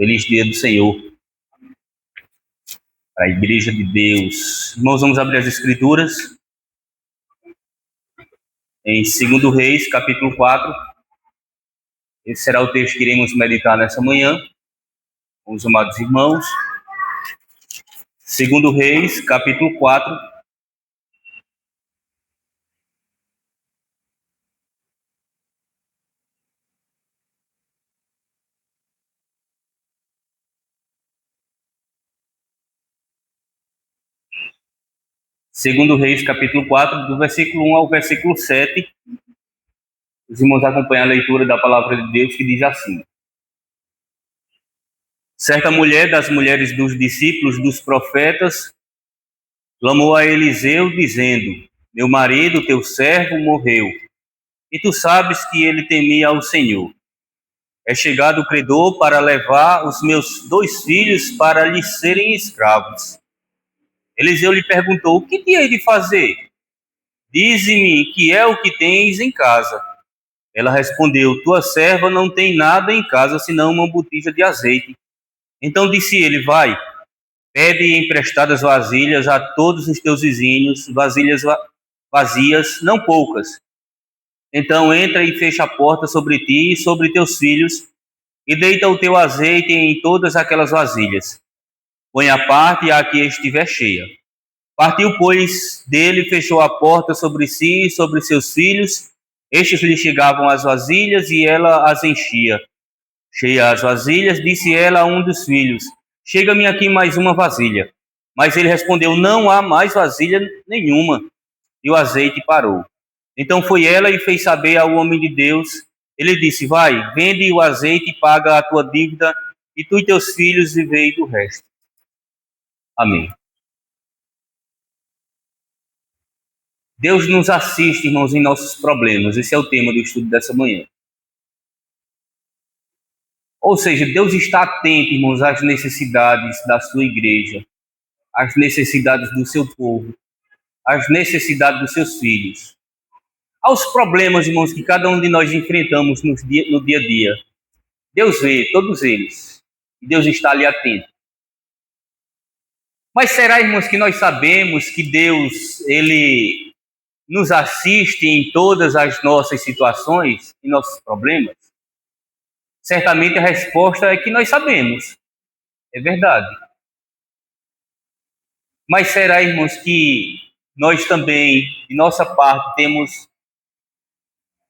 Feliz dia do Senhor para a Igreja de Deus. Irmãos, vamos abrir as Escrituras em 2 Reis, capítulo 4. Esse será o texto que iremos meditar nessa manhã com os amados irmãos. 2 Reis, capítulo 4. Segundo Reis, capítulo 4, do versículo 1 ao versículo 7. Os irmãos acompanham a leitura da palavra de Deus, que diz assim: Certa mulher das mulheres dos discípulos dos profetas clamou a Eliseu, dizendo: Meu marido, teu servo, morreu, e tu sabes que ele temia ao Senhor. É chegado o credor para levar os meus 2 filhos para lhes serem escravos. Eliseu lhe perguntou: O que te hei de fazer? Dize-me que é o que tens em casa. Ela respondeu: Tua serva não tem nada em casa senão uma botija de azeite. Então disse ele: Vai, pede emprestadas vasilhas a todos os teus vizinhos, vasilhas vazias, não poucas. Então entra e fecha a porta sobre ti e sobre teus filhos, e deita o teu azeite em todas aquelas vasilhas. Põe à parte a que estiver cheia. Partiu, pois, dele, fechou a porta sobre si e sobre seus filhos. Estes lhe chegavam as vasilhas e ela as enchia. Cheia as vasilhas, disse ela a um dos filhos: Chega-me aqui mais uma vasilha. Mas ele respondeu: Não há mais vasilha nenhuma. E o azeite parou. Então foi ela e fez saber ao homem de Deus. Ele disse: Vai, vende o azeite e paga a tua dívida, e tu e teus filhos vivei do resto. Amém. Deus nos assiste, irmãos, em nossos problemas. Esse é o tema do estudo dessa manhã. Ou seja, Deus está atento, irmãos, às necessidades da sua igreja, às necessidades do seu povo, às necessidades dos seus filhos, aos problemas, irmãos, que cada um de nós enfrentamos no dia a dia. Deus vê todos eles e Deus está ali atento. Mas será, irmãos, que nós sabemos que Deus, Ele nos assiste em todas as nossas situações e nossos problemas? Certamente a resposta é que nós sabemos. É verdade. Mas será, irmãos, que nós também, de nossa parte, temos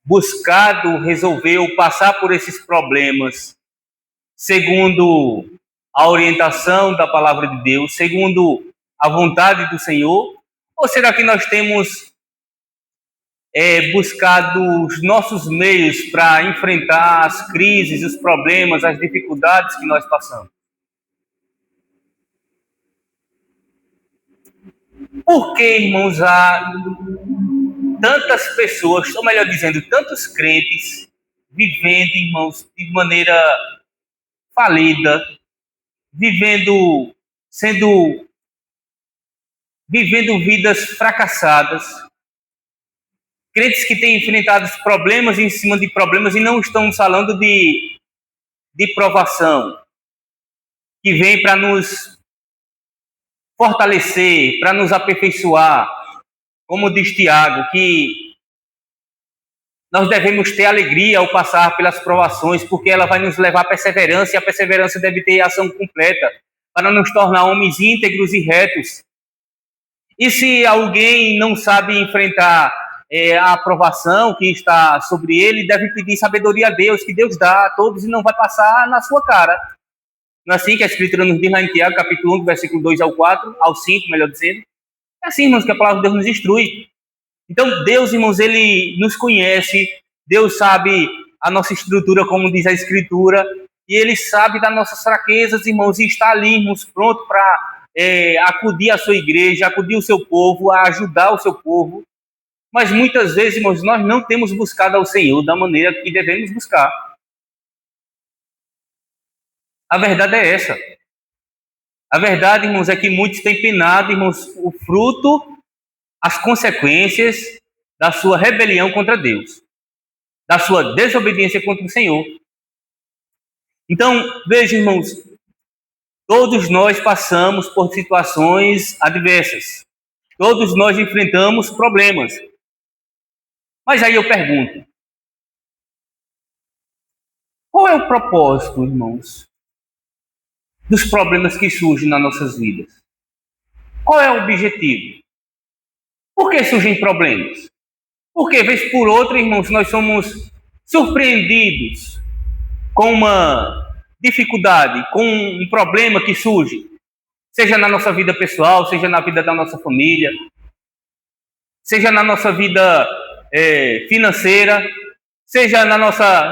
buscado resolver ou passar por esses problemas segundo a orientação da palavra de Deus, segundo a vontade do Senhor? Ou será que nós temos buscado os nossos meios para enfrentar as crises, os problemas, as dificuldades que nós passamos? Por que, irmãos, há tantas pessoas, ou melhor dizendo, tantos crentes vivendo, irmãos, de maneira falida, vivendo vidas fracassadas, crentes que têm enfrentado problemas em cima de problemas, e não estamos falando de provação, que vem para nos fortalecer, para nos aperfeiçoar, como diz Tiago, que nós devemos ter alegria ao passar pelas provações, porque ela vai nos levar à perseverança, e a perseverança deve ter ação completa, para nos tornar homens íntegros e retos. E se alguém não sabe enfrentar a aprovação que está sobre ele, deve pedir sabedoria a Deus, que Deus dá a todos e não vai passar na sua cara. Não é assim que a Escritura nos diz lá em Tiago, capítulo 1, versículo 2 ao 4, ao 5, melhor dizendo? É assim, irmãos, que a palavra de Deus nos instrui. Então, Deus, irmãos, Ele nos conhece, Deus sabe a nossa estrutura, como diz a Escritura, e Ele sabe das nossas fraquezas, irmãos, e está ali, irmãos, pronto para acudir à sua igreja, acudir o seu povo, a ajudar o seu povo. Mas muitas vezes, irmãos, nós não temos buscado ao Senhor da maneira que devemos buscar. A verdade é essa. A verdade, irmãos, é que muitos têm penado, irmãos, o fruto, as consequências da sua rebelião contra Deus, da sua desobediência contra o Senhor. Então, veja, irmãos, todos nós passamos por situações adversas. Todos nós enfrentamos problemas. Mas aí eu pergunto, qual é o propósito, irmãos, dos problemas que surgem nas nossas vidas? Qual é o objetivo? Por que surgem problemas? Porque, vez por outra, irmãos, nós somos surpreendidos com uma dificuldade, com um problema que surge, seja na nossa vida pessoal, seja na vida da nossa família, seja na nossa vida financeira, seja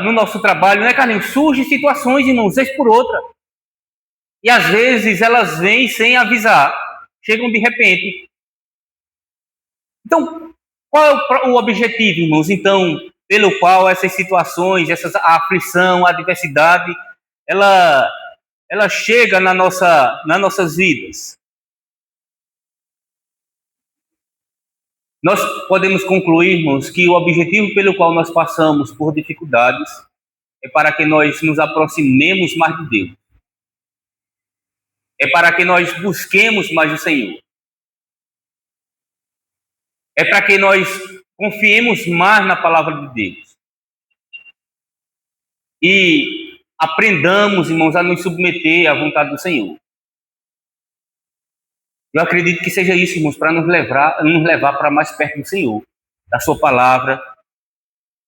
no nosso trabalho, né, Carlinhos? Surgem situações, irmãos, vez por outra. E às vezes elas vêm sem avisar, chegam de repente. Então, qual é o objetivo, irmãos? Então, pelo qual essas situações, a aflição, a adversidade, ela chega nas nossas vidas? Nós podemos concluir, irmãos, que o objetivo pelo qual nós passamos por dificuldades é para que nós nos aproximemos mais de Deus. É para que nós busquemos mais o Senhor. É para que nós confiemos mais na palavra de Deus. E aprendamos, irmãos, a nos submeter à vontade do Senhor. Eu acredito que seja isso, irmãos, para nos levar para mais perto do Senhor, da sua palavra,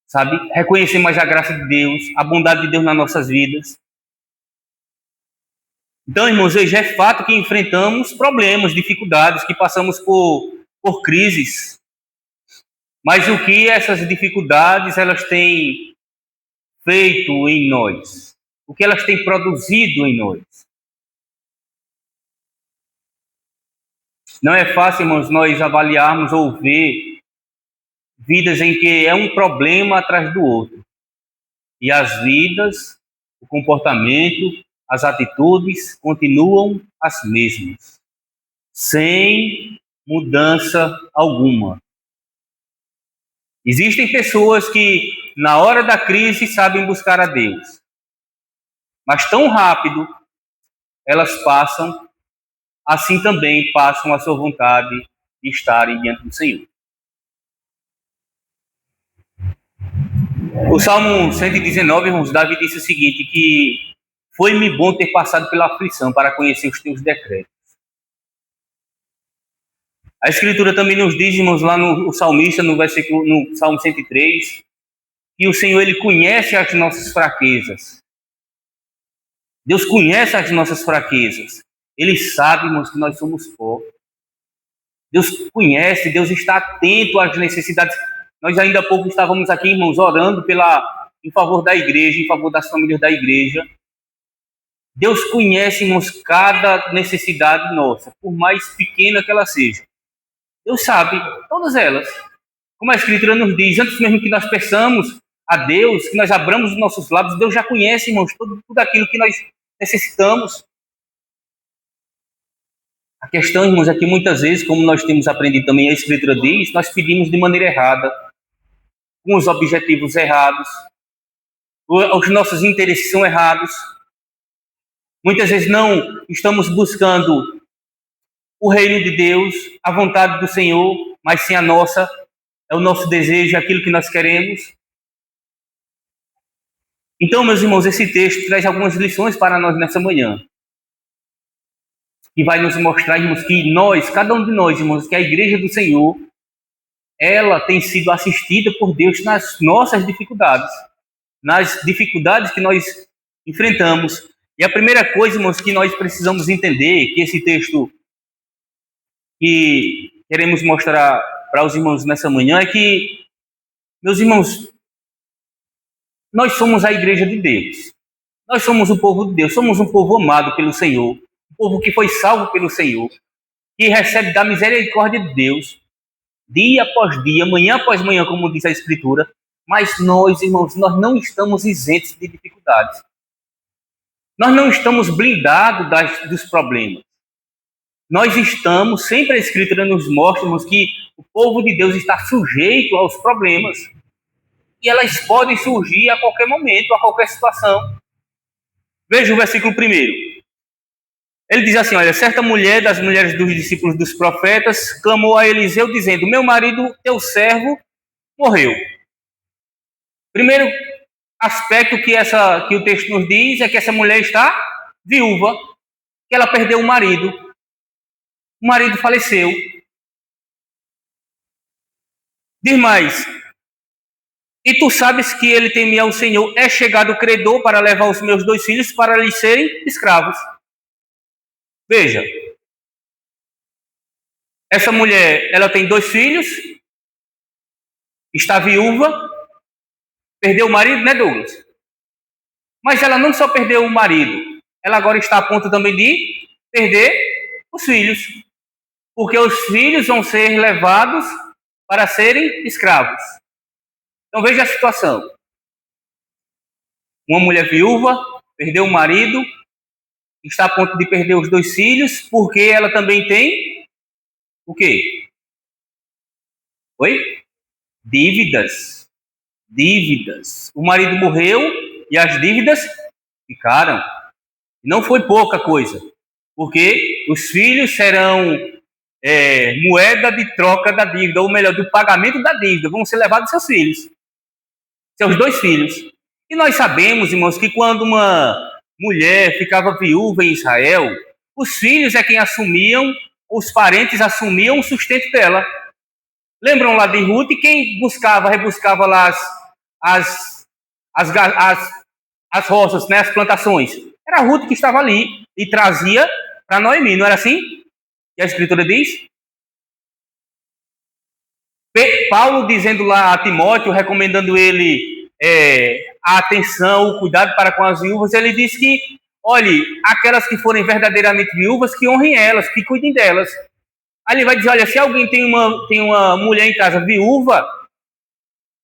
sabe? Reconhecer mais a graça de Deus, a bondade de Deus nas nossas vidas. Então, irmãos, já é fato que enfrentamos problemas, dificuldades, que passamos por crises. Mas o que essas dificuldades elas têm feito em nós? O que elas têm produzido em nós? Não é fácil, irmãos, nós avaliarmos ou ver vidas em que é um problema atrás do outro. E as vidas, o comportamento, as atitudes continuam as mesmas, sem mudança alguma. Existem pessoas que, na hora da crise, sabem buscar a Deus, mas tão rápido elas passam, assim também passam a sua vontade de estarem diante do Senhor. O Salmo 119, irmãos, Davi disse o seguinte, que foi-me bom ter passado pela aflição para conhecer os teus decretos. A Escritura também nos diz, irmãos, lá no salmista, no Salmo 103, que o Senhor, Ele conhece as nossas fraquezas. Deus conhece as nossas fraquezas. Ele sabe, irmãos, que nós somos pó. Deus conhece, Deus está atento às necessidades. Nós ainda há pouco estávamos aqui, irmãos, orando em favor da igreja, em favor das famílias da igreja. Deus conhece, irmãos, cada necessidade nossa, por mais pequena que ela seja. Deus sabe todas elas. Como a Escritura nos diz, antes mesmo que nós peçamos a Deus, que nós abramos os nossos lábios, Deus já conhece, irmãos, tudo aquilo que nós necessitamos. A questão, irmãos, é que muitas vezes, como nós temos aprendido também, a Escritura diz, nós pedimos de maneira errada, com os objetivos errados, os nossos interesses são errados. Muitas vezes não estamos buscando o reino de Deus, a vontade do Senhor, mas sim a nossa, é o nosso desejo, aquilo que nós queremos. Então, meus irmãos, esse texto traz algumas lições para nós nessa manhã, que vai nos mostrar, irmãos, que nós, cada um de nós, irmãos, que a igreja do Senhor, ela tem sido assistida por Deus nas nossas dificuldades, nas dificuldades que nós enfrentamos. E a primeira coisa, irmãos, que nós precisamos entender, que esse texto que queremos mostrar para os irmãos nessa manhã, é que, meus irmãos, nós somos a igreja de Deus. Nós somos o povo de Deus, somos um povo amado pelo Senhor, um povo que foi salvo pelo Senhor, que recebe da misericórdia de Deus, dia após dia, manhã após manhã, como diz a Escritura. Mas nós, irmãos, nós não estamos isentos de dificuldades. Nós não estamos blindados dos problemas. Nós estamos, sempre a Escritura nos mostra que o povo de Deus está sujeito aos problemas. E elas podem surgir a qualquer momento, a qualquer situação. Veja o versículo 1. Ele diz assim, olha, certa mulher das mulheres dos discípulos dos profetas clamou a Eliseu dizendo, meu marido, teu servo, morreu. Primeiro aspecto que o texto nos diz é que essa mulher está viúva, que ela perdeu o marido faleceu. Diz mais, e tu sabes que ele temia ao Senhor, é chegado o credor para levar os meus 2 filhos para lhes serem escravos. Veja, essa mulher, ela tem 2 filhos, está viúva, perdeu o marido, né, Douglas? Mas ela não só perdeu o marido, ela agora está a ponto também de perder os filhos, porque os filhos vão ser levados para serem escravos. Então veja a situação. Uma mulher viúva, perdeu o marido, está a ponto de perder os 2 filhos, porque ela também tem o quê? Oi? Dívidas. O marido morreu e as dívidas ficaram. Não foi pouca coisa, porque os filhos serão moeda de troca da dívida, ou melhor, do pagamento da dívida, vão ser levados seus filhos, seus 2 filhos. E nós sabemos, irmãos, que quando uma mulher ficava viúva em Israel, os filhos é quem assumiam, os parentes assumiam o sustento dela. Lembram lá de Ruth? Quem rebuscava lá as roças, né, as plantações? Era Ruth que estava ali e trazia para Noemi, não era assim? Que a Escritura diz? Paulo dizendo lá a Timóteo, recomendando ele a atenção, o cuidado para com as viúvas, ele diz que, olhe, aquelas que forem verdadeiramente viúvas, que honrem elas, que cuidem delas. Aí ele vai dizer, olha, se alguém tem uma mulher em casa viúva,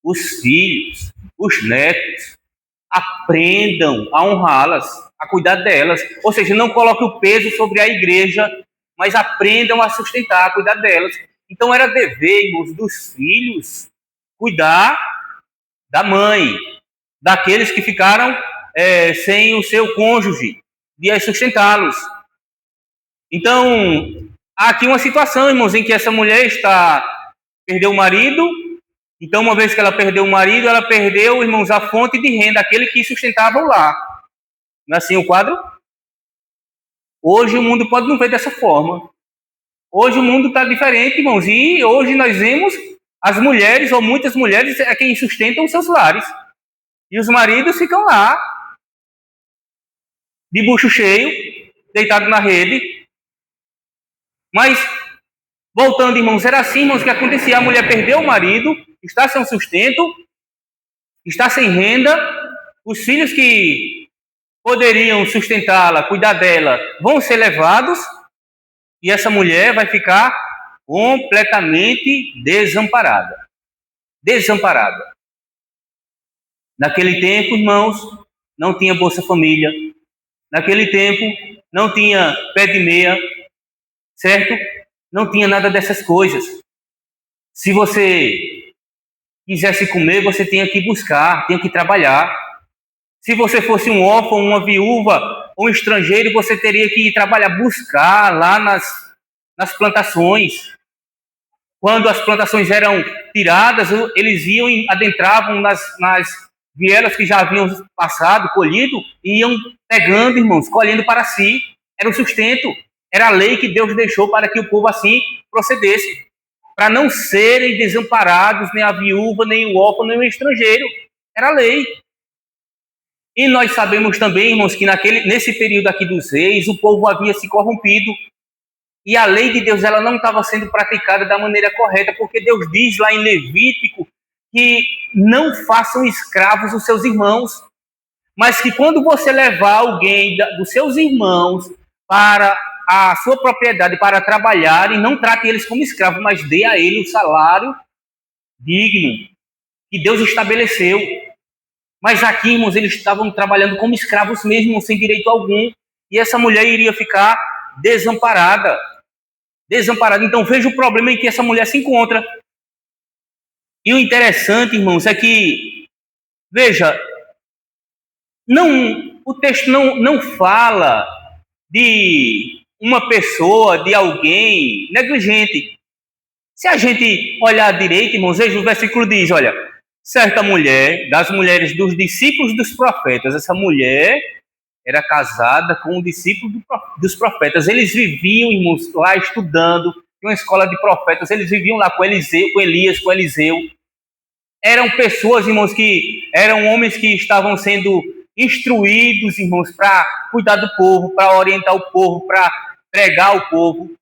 os filhos, os netos, aprendam a honrá-las, a cuidar delas. Ou seja, não coloque o peso sobre a igreja, mas aprendam a sustentar, a cuidar delas. Então era dever, irmãos, dos filhos cuidar da mãe, daqueles que ficaram sem o seu cônjuge, de sustentá-los. Então, há aqui uma situação, irmãos, em que essa mulher perdeu o marido. Então, uma vez que ela perdeu o marido, ela perdeu, irmãos, a fonte de renda, aquele que sustentava o lar. Não é assim o quadro? Hoje o mundo pode não ver dessa forma. Hoje o mundo está diferente, irmãos, e hoje nós vemos as mulheres, ou muitas mulheres, é quem sustentam os seus lares. E os maridos ficam lá, de bucho cheio, deitado na rede. Mas, voltando, irmãos, era assim, irmãos, que acontecia. A mulher perdeu o marido, está sem sustento, está sem renda, os filhos que poderiam sustentá-la, cuidar dela, vão ser levados, e essa mulher vai ficar completamente desamparada. Desamparada. Naquele tempo, irmãos, não tinha Bolsa Família. Naquele tempo, não tinha pé de meia, certo? Não tinha nada dessas coisas. Se você quisesse comer, você tinha que buscar, tinha que trabalhar. Se você fosse um órfão, uma viúva, ou um estrangeiro, você teria que ir trabalhar, buscar lá nas plantações. Quando as plantações eram tiradas, eles iam e adentravam nas vielas que já haviam passado, colhido, e iam pegando, irmãos, colhendo para si. Era o sustento, era a lei que Deus deixou para que o povo assim procedesse, para não serem desamparados, nem a viúva, nem o órfão, nem o estrangeiro. Era a lei. E nós sabemos também, irmãos, que nesse período aqui dos reis, o povo havia se corrompido. E a lei de Deus ela não estava sendo praticada da maneira correta, porque Deus diz lá em Levítico que não façam escravos os seus irmãos, mas que quando você levar alguém dos seus irmãos para a sua propriedade para trabalhar, e não trate eles como escravos, mas dê a ele o salário digno que Deus estabeleceu. Mas aqui, irmãos, eles estavam trabalhando como escravos mesmo, sem direito algum, e essa mulher iria ficar desamparada. Então veja o problema em que essa mulher se encontra. E o interessante, irmãos, é que, veja, não o texto não fala de uma pessoa, de alguém negligente. Se a gente olhar direito, irmãos, veja, o versículo diz, olha, certa mulher, das mulheres dos discípulos dos profetas, essa mulher era casada com um discípulo dos profetas. Eles viviam, irmãos, lá estudando, em uma escola de profetas, eles viviam lá com Eliseu, com Elias, com Eliseu. Eram pessoas, irmãos, que eram homens que estavam sendo instruídos, irmãos, para cuidar do povo, para orientar o povo, para pregar o povo.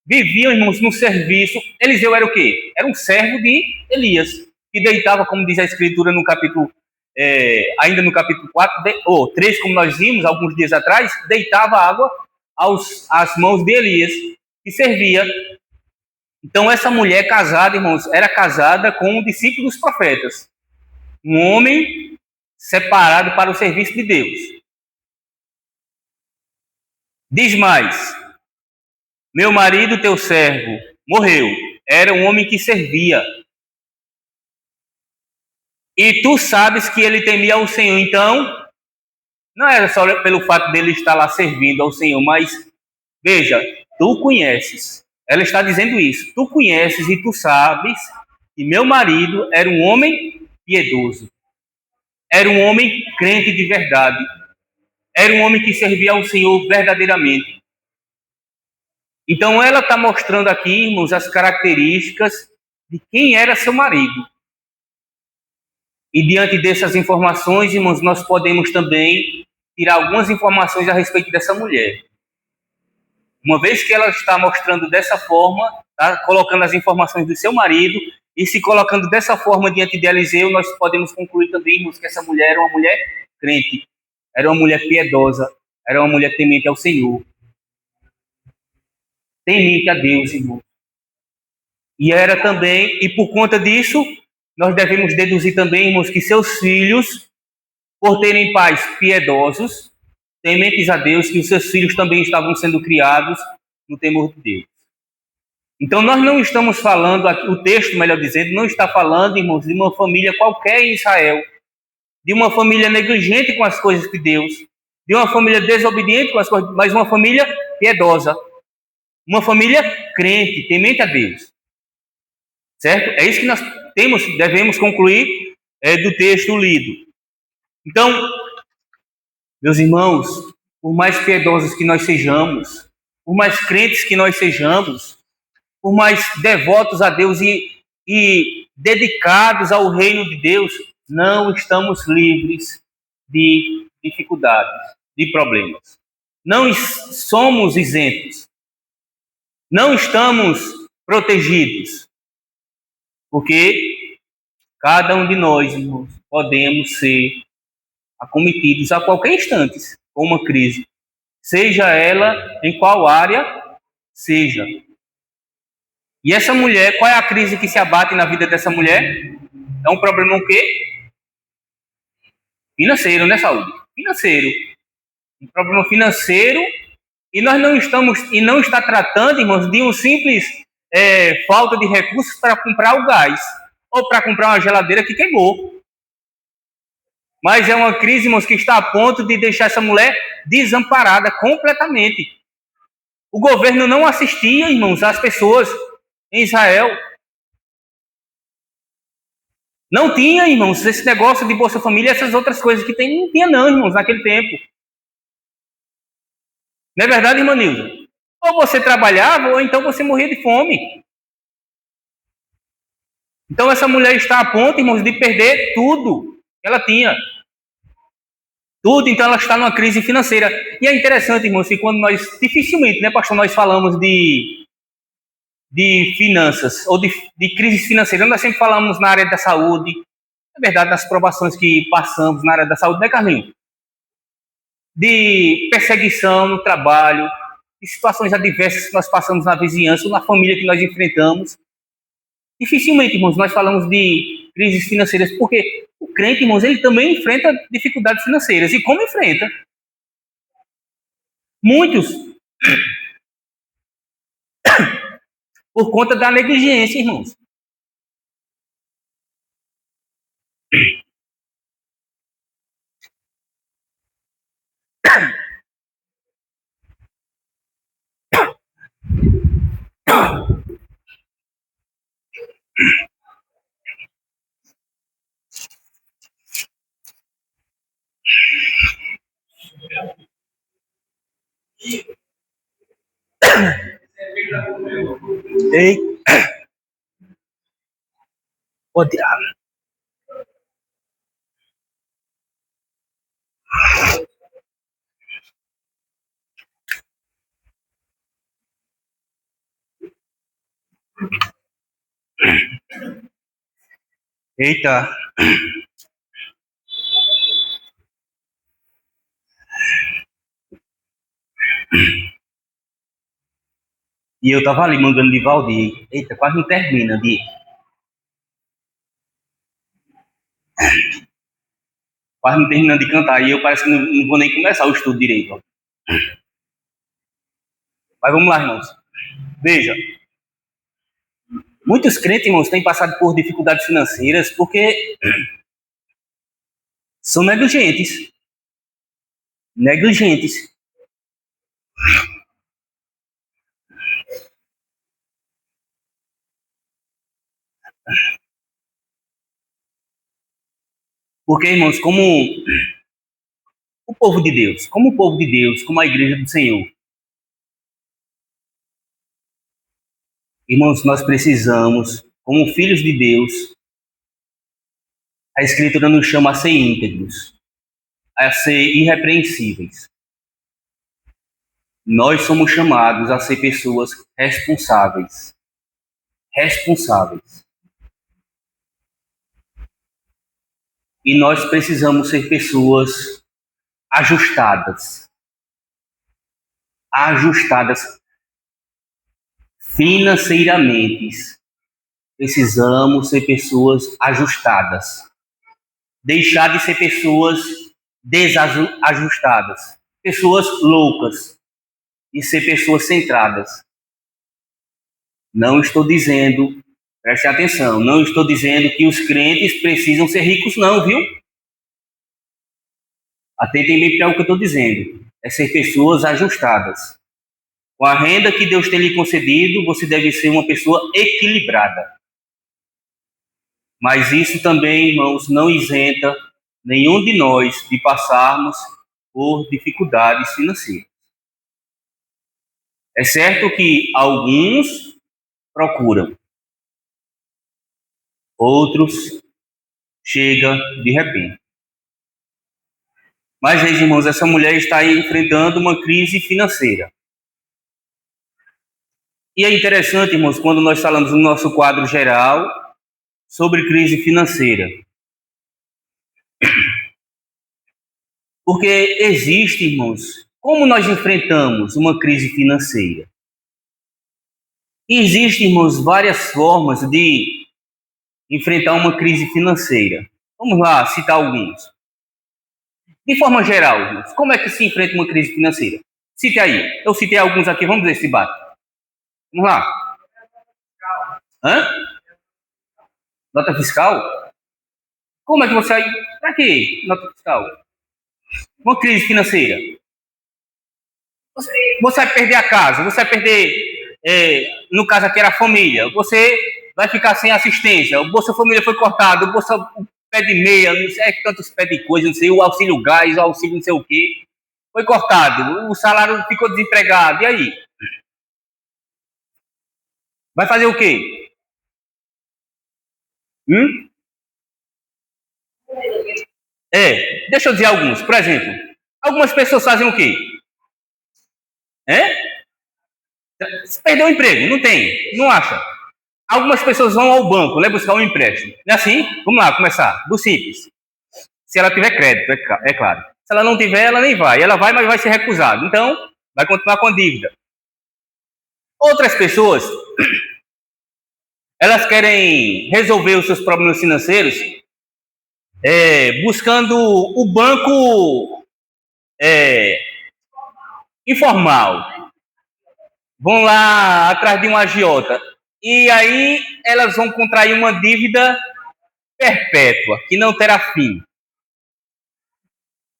Viviam, irmãos, no serviço. Eliseu era o quê? Era um servo de Elias, que deitava, como diz a Escritura no capítulo, ainda no capítulo 4, ou 3, como nós vimos alguns dias atrás, deitava água às mãos de Elias, que servia. Então, essa mulher casada, irmãos, era casada com um discípulo dos profetas, um homem separado para o serviço de Deus. Diz mais, meu marido, teu servo, morreu. Era um homem que servia. E tu sabes que ele temia ao Senhor. Então, não era só pelo fato dele estar lá servindo ao Senhor, mas, veja, tu conheces. Ela está dizendo isso. Tu conheces e tu sabes que meu marido era um homem piedoso. Era um homem crente de verdade. Era um homem que servia ao Senhor verdadeiramente. Então ela está mostrando aqui, irmãos, as características de quem era seu marido. E diante dessas informações, irmãos, nós podemos também tirar algumas informações a respeito dessa mulher. Uma vez que ela está mostrando dessa forma, tá colocando as informações do seu marido e se colocando dessa forma diante de Eliseu, nós podemos concluir também, irmãos, que essa mulher era uma mulher crente, era uma mulher piedosa, era uma mulher temente ao Senhor. Temente a Deus, irmão. E era também, e por conta disso, nós devemos deduzir também, irmãos, que seus filhos, por terem pais piedosos, tementes a Deus, que os seus filhos também estavam sendo criados no temor de Deus. Então, nós não estamos falando, o texto, melhor dizendo, não está falando, irmãos, de uma família qualquer em Israel, de uma família negligente com as coisas de Deus, de uma família desobediente com as coisas, mas uma família piedosa, uma família crente, temente a Deus. Certo? É isso que nós devemos concluir do texto lido. Então, meus irmãos, por mais piedosos que nós sejamos, por mais crentes que nós sejamos, por mais devotos a Deus e dedicados ao reino de Deus, não estamos livres de dificuldades, de problemas. Não somos isentos. Não estamos protegidos. Porque cada um de nós, irmãos, podemos ser acometidos a qualquer instante com uma crise, seja ela em qual área seja. E essa mulher, qual é a crise que se abate na vida dessa mulher? É um problema o quê? Financeiro, né, Saúde? Financeiro. Um problema financeiro, e nós não estamos, e não está tratando, irmãos, de um simples falta de recursos para comprar o gás, ou para comprar uma geladeira que queimou. Mas é uma crise, irmãos, que está a ponto de deixar essa mulher desamparada completamente. O governo não assistia, irmãos, às pessoas em Israel. Não tinha, irmãos, esse negócio de Bolsa Família, essas outras coisas que tem, não tinha não, irmãos, naquele tempo. Não é verdade, irmã Nilza? Ou você trabalhava, ou então você morria de fome. Então essa mulher está a ponto, irmãos, de perder tudo que ela tinha. Tudo, então ela está numa crise financeira. E é interessante, irmãos, que quando nós, dificilmente, né, pastor, nós falamos de finanças, ou de crise financeira, nós sempre falamos na área da saúde, é verdade, nas provações que passamos na área da saúde, né, Carlinhos? De perseguição no trabalho, de situações adversas que nós passamos na vizinhança, ou na família que nós enfrentamos. Dificilmente, irmãos, nós falamos de crises financeiras, porque o crente, irmãos, ele também enfrenta dificuldades financeiras. E como enfrenta? Muitos por conta da negligência, irmãos. Ei, pode tirar. Eita. E eu tava ali mandando de Valdir. Eita, quase não termina de. Quase não terminando de cantar. E eu parece que não vou nem começar o estudo direito. Ó. Mas vamos lá, irmãos. Veja. Muitos crentes, irmãos, têm passado por dificuldades financeiras porque são negligentes. Negligentes. Porque, irmãos, como o povo de Deus, como o povo de Deus, como a igreja do Senhor, irmãos, nós precisamos, como filhos de Deus, a Escritura nos chama a ser íntegros, a ser irrepreensíveis. Nós somos chamados a ser pessoas responsáveis. Responsáveis. E nós precisamos ser pessoas ajustadas. Ajustadas financeiramente. Precisamos ser pessoas ajustadas. Deixar de ser pessoas desajustadas. Pessoas loucas. E ser pessoas centradas. Não estou dizendo, preste atenção, não estou dizendo que os crentes precisam ser ricos, não, viu? Atentem bem para o que eu estou dizendo. É ser pessoas ajustadas. Com a renda que Deus tem lhe concedido, você deve ser uma pessoa equilibrada. Mas isso também, irmãos, não isenta nenhum de nós de passarmos por dificuldades financeiras. É certo que alguns procuram, outros chegam de repente. Mas, irmãos, essa mulher está enfrentando uma crise financeira. E é interessante, irmãos, quando nós falamos no nosso quadro geral sobre crise financeira. Porque existe, irmãos, como nós enfrentamos uma crise financeira? E existem, irmãos, várias formas de enfrentar uma crise financeira. Vamos lá citar alguns. De forma geral, irmãos, como é que se enfrenta uma crise financeira? Cite aí. Eu citei alguns aqui, vamos ver se bate. Vamos lá. Hã? Nota fiscal? Como é que você... Para quê nota fiscal? Uma crise financeira. Você vai perder a casa, você vai perder, no caso aqui era a família, você vai ficar sem assistência, o Bolsa Família foi cortado, o Bolsa Pé de Meia, não sei, tantos pé de coisa, não sei, o auxílio gás, o auxílio não sei o quê, foi cortado, o salário ficou desempregado, e aí? Vai fazer o quê? Deixa eu dizer alguns, por exemplo, algumas pessoas fazem o quê? Perdeu o emprego, não tem, não acha. Algumas pessoas vão ao banco, né, buscar um empréstimo. Não é assim? Vamos lá, começar. Do simples. Se ela tiver crédito, é claro. Se ela não tiver, ela nem vai. Ela vai, mas vai ser recusada. Então, vai continuar com a dívida. Outras pessoas, elas querem resolver os seus problemas financeiros buscando o banco informal. Vão lá atrás de um agiota. E aí elas vão contrair uma dívida perpétua, que não terá fim.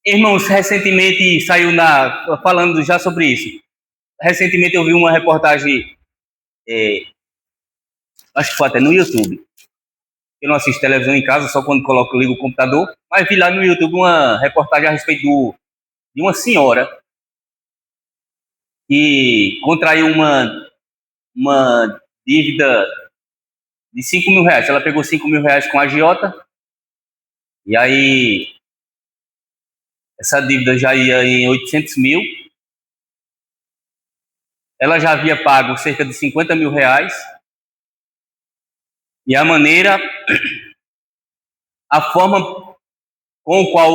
Irmãos, recentemente saiu falando já sobre isso. Recentemente eu vi uma reportagem, acho que foi até no YouTube. Eu não assisto televisão em casa, só quando ligo o computador. Mas vi lá no YouTube uma reportagem a respeito de uma senhora que contraiu uma dívida de 5 mil reais. Ela pegou 5 mil reais com a agiota, e aí essa dívida já ia em 800 mil. Ela já havia pago cerca de 50 mil reais. E a forma com a qual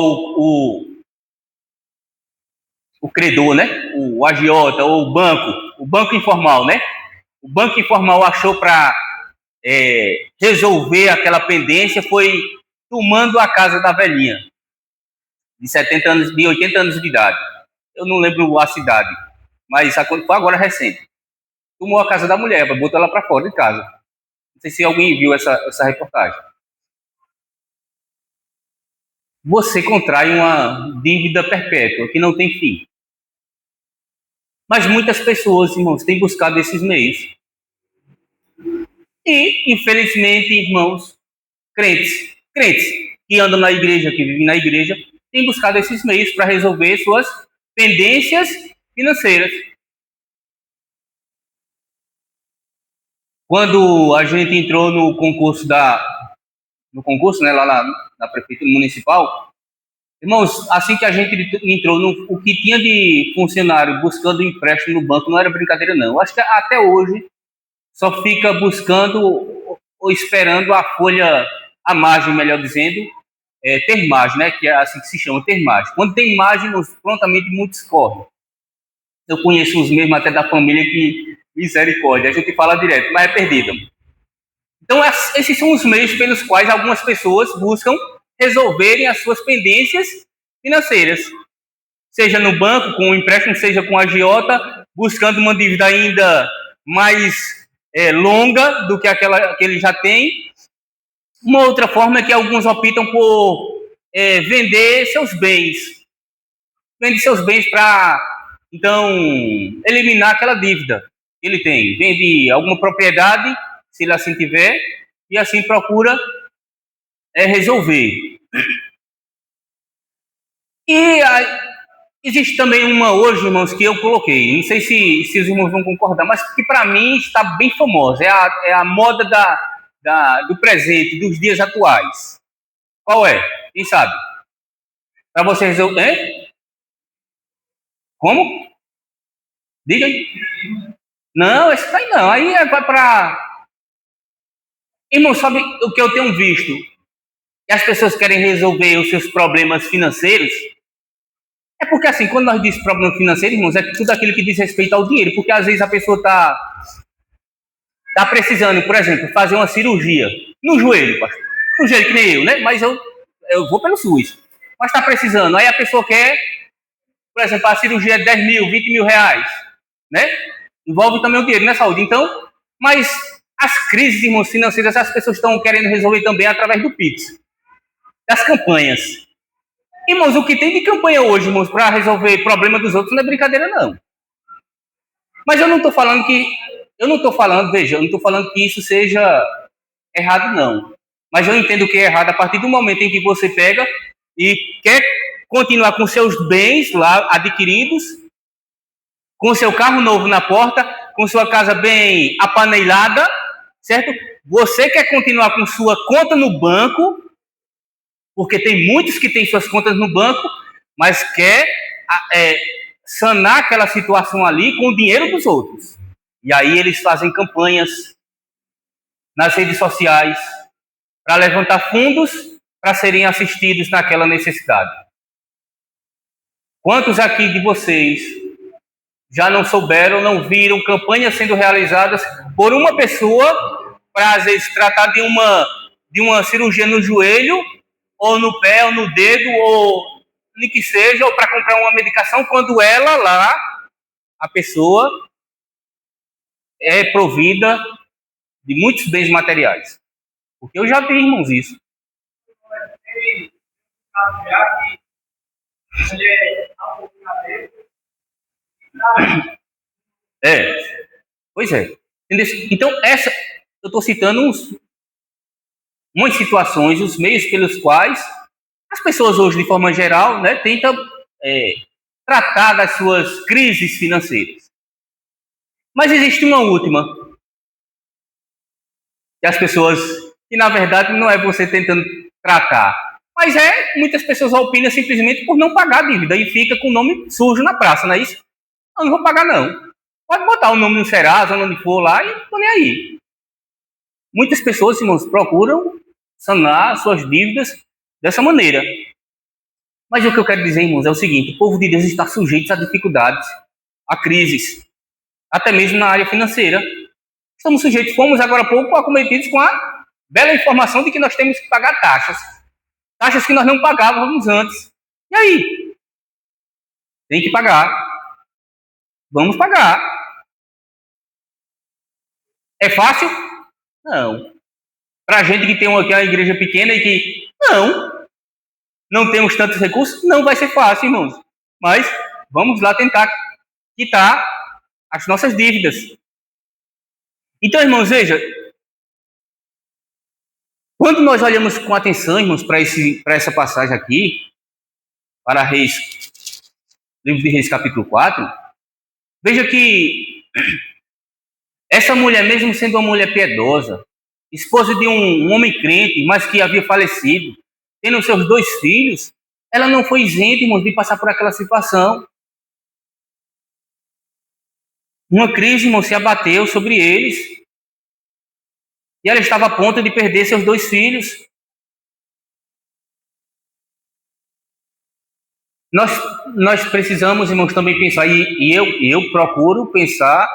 o credor, né, o agiota ou o banco informal, né, o banco informal achou para resolver aquela pendência foi tomando a casa da velhinha, de 70 anos, de 80 anos de idade. Eu não lembro a cidade, mas foi agora recente. Tomou a casa da mulher, botou ela para fora de casa. Não sei se alguém viu essa reportagem. Você contrai uma dívida perpétua que não tem fim. Mas muitas pessoas, irmãos, têm buscado esses meios. E, infelizmente, irmãos, crentes que andam na igreja, que vivem na igreja, têm buscado esses meios para resolver suas pendências financeiras. Quando a gente entrou no concurso, né, lá na prefeitura municipal, irmãos, assim que a gente entrou, o que tinha de funcionário buscando empréstimo no banco não era brincadeira, não. Eu acho que até hoje só fica buscando ou esperando a folha, a margem, melhor dizendo, ter margem, né? Que é assim que se chama, ter margem. Quando tem margem, prontamente muitos correm. Eu conheço os mesmos até da família que, misericórdia, a gente fala direto, mas é perdido. Então, esses são os meios pelos quais algumas pessoas buscam resolverem as suas pendências financeiras. Seja no banco, com o empréstimo, seja com a agiota, buscando uma dívida ainda mais longa do que aquela que ele já tem. Uma outra forma é que alguns optam por vender seus bens. Vende seus bens para, então, eliminar aquela dívida que ele tem. Vende alguma propriedade, se ele assim tiver, e assim procura resolver. E existe também uma hoje, irmãos, que eu coloquei, não sei se os irmãos vão concordar, mas que para mim está bem famosa, é a moda do presente, dos dias atuais. Qual é? Quem sabe? Para você resolver... Como? Diga aí. Não, esse aí não, aí vai para... Irmão, sabe o que eu tenho visto? Que as pessoas querem resolver os seus problemas financeiros. É porque, assim, quando nós dizemos problema financeiro, irmãos, é tudo aquilo que diz respeito ao dinheiro. Porque, às vezes, a pessoa está precisando, por exemplo, fazer uma cirurgia no joelho, pastor. No joelho, que nem eu, né? Mas eu vou pelo SUS. Mas está precisando. Aí a pessoa quer, por exemplo, a cirurgia é 10 mil, 20 mil reais, né? Envolve também o dinheiro, né, saúde? Então, mas as crises, irmãos, financeiras, as pessoas estão querendo resolver também através do Pix, das campanhas. Irmãos, o que tem de campanha hoje, irmãos, para resolver problema dos outros não é brincadeira, não. Mas eu não estou falando que isso seja errado, não. Mas eu entendo que é errado a partir do momento em que você pega e quer continuar com seus bens lá adquiridos, com seu carro novo na porta, com sua casa bem apanelada, certo? Você quer continuar com sua conta no banco, porque tem muitos que têm suas contas no banco, mas quer sanar aquela situação ali com o dinheiro dos outros. E aí eles fazem campanhas nas redes sociais para levantar fundos para serem assistidos naquela necessidade. Quantos aqui de vocês já não souberam, não viram campanhas sendo realizadas por uma pessoa para, às vezes, tratar de uma cirurgia no joelho, ou no pé, ou no dedo, ou nem que seja, ou para comprar uma medicação, quando ela lá, a pessoa, é provida de muitos bens materiais. Porque eu já vi, irmãos, isso. Pois é. Entendeu? Então, eu estou citando umas situações, os meios pelos quais as pessoas hoje, de forma geral, né, tentam tratar das suas crises financeiras. Mas existe uma última, que as pessoas, que na verdade não é você tentando tratar, mas muitas pessoas opinam simplesmente por não pagar a dívida e fica com o nome sujo na praça, não é isso? Eu não vou pagar não. Pode botar o nome no Serasa, onde for lá, e não tô nem aí. Muitas pessoas, irmãos, procuram sanar suas dívidas dessa maneira. Mas o que eu quero dizer, irmãos, é o seguinte: o povo de Deus está sujeito a dificuldades, a crises, até mesmo na área financeira. Estamos sujeitos, fomos agora há pouco acometidos com a bela informação de que nós temos que pagar taxas. Taxas que nós não pagávamos antes. E aí? Tem que pagar. Vamos pagar. É fácil? Não. Para a gente que tem aqui uma igreja pequena e que não temos tantos recursos, não vai ser fácil, irmãos. Mas vamos lá tentar quitar as nossas dívidas. Então, irmãos, veja, quando nós olhamos com atenção, irmãos, para essa passagem aqui, para Reis, livro de Reis, capítulo 4, veja que essa mulher, mesmo sendo uma mulher piedosa, esposa de um homem crente, mas que havia falecido, tendo seus 2 filhos, ela não foi isenta, irmãos, de passar por aquela situação. Uma crise, irmão, se abateu sobre eles. E ela estava a ponto de perder seus 2 filhos. Nós precisamos, irmãos, também pensar, e eu procuro pensar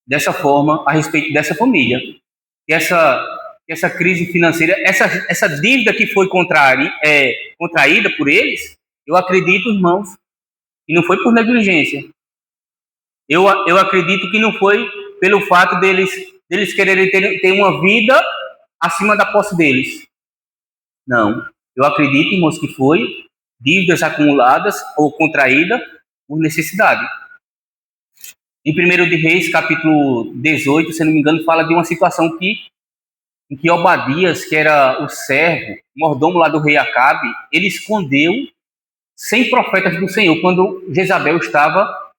dessa forma a respeito dessa família. Que essa crise financeira, essa dívida que foi contraída por eles, eu acredito, irmãos, que não foi por negligência. Eu acredito que não foi pelo fato deles quererem ter uma vida acima da posse deles. Não. Eu acredito, irmãos, que foi dívidas acumuladas ou contraídas por necessidade. Em 1 de Reis, capítulo 18, se não me engano, fala de uma situação em que Obadias, que era o servo, mordomo lá do rei Acabe, ele escondeu 100 profetas do Senhor quando Jezabel estava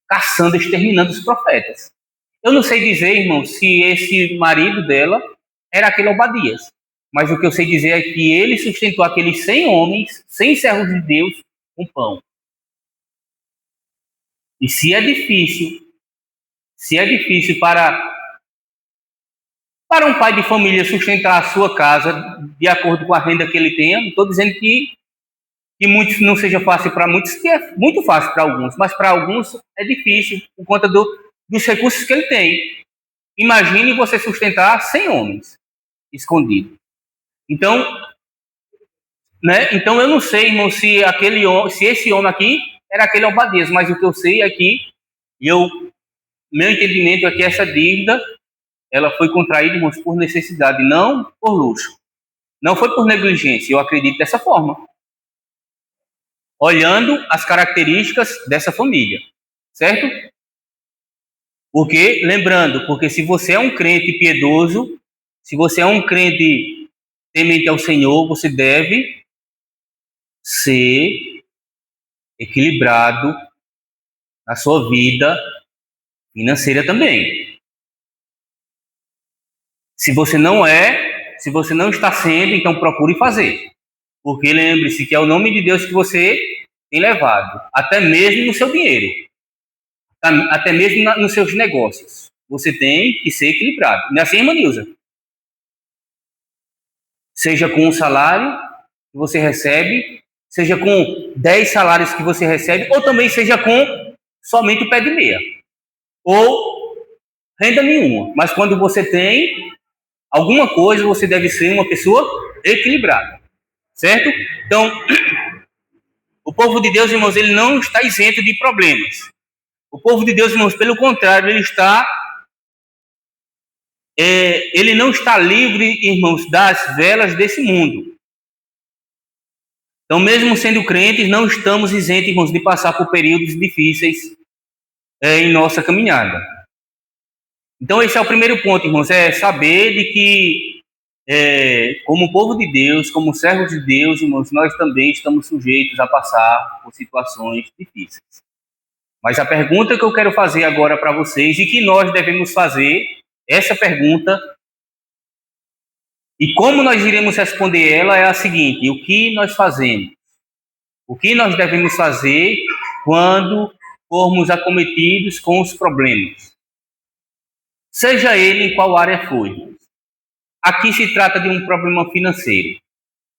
caçando, exterminando os profetas. Eu não sei dizer, irmão, se esse marido dela era aquele Obadias, mas o que eu sei dizer é que ele sustentou aqueles 100 homens, 100 servos de Deus, com pão. E se é difícil para um pai de família sustentar a sua casa de acordo com a renda que ele tenha, não estou dizendo que muitos não seja fácil para muitos, que é muito fácil para alguns, mas para alguns é difícil por conta dos recursos que ele tem. Imagine você sustentar 100 homens escondidos. Então, eu não sei, irmão, se esse homem aqui era aquele Obadias, mas o que eu sei é que meu entendimento é que essa dívida ela foi contraída, irmãos, por necessidade, não por luxo. Não foi por negligência, eu acredito dessa forma. Olhando as características dessa família, certo? Porque se você é um crente piedoso, se você é um crente temente ao Senhor, você deve ser equilibrado na sua vida financeira também. Se você não está sendo, então procure fazer. Porque lembre-se que é o nome de Deus que você tem levado, até mesmo no seu dinheiro, até mesmo nos seus negócios. Você tem que ser equilibrado. Não é assim, irmã Nilza? Seja com um salário que você recebe, seja com 10 salários que você recebe, ou também seja com somente o pé de meia. Ou renda nenhuma. Mas quando você tem alguma coisa, você deve ser uma pessoa equilibrada. Certo? Então, o povo de Deus, irmãos, ele não está isento de problemas. O povo de Deus, irmãos, pelo contrário, ele não está livre, irmãos, das velas desse mundo. Então, mesmo sendo crentes, não estamos isentos, irmãos, de passar por períodos difíceis em nossa caminhada. Então, esse é o primeiro ponto, irmãos, é saber de que como povo de Deus, como servos de Deus, irmãos, nós também estamos sujeitos a passar por situações difíceis. Mas a pergunta que eu quero fazer agora para vocês e que nós devemos fazer, essa pergunta, e como nós iremos responder ela é a seguinte: o que nós fazemos? O que nós devemos fazer quando formos acometidos com os problemas? Seja ele em qual área for. Aqui se trata de um problema financeiro.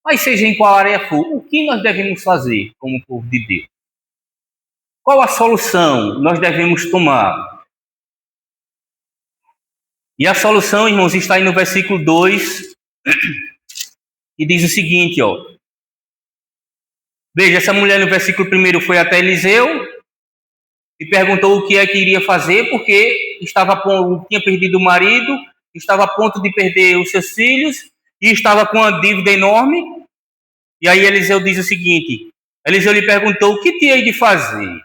Mas seja em qual área for, o que nós devemos fazer como povo de Deus? Qual a solução nós devemos tomar? E a solução, irmãos, está aí no versículo 2, que diz o seguinte, ó. Veja, essa mulher no versículo 1 foi até Eliseu e perguntou o que é que iria fazer, porque tinha perdido o marido, estava a ponto de perder os seus filhos e estava com uma dívida enorme. E aí Eliseu diz o seguinte, Eliseu lhe perguntou, o que te hei de fazer?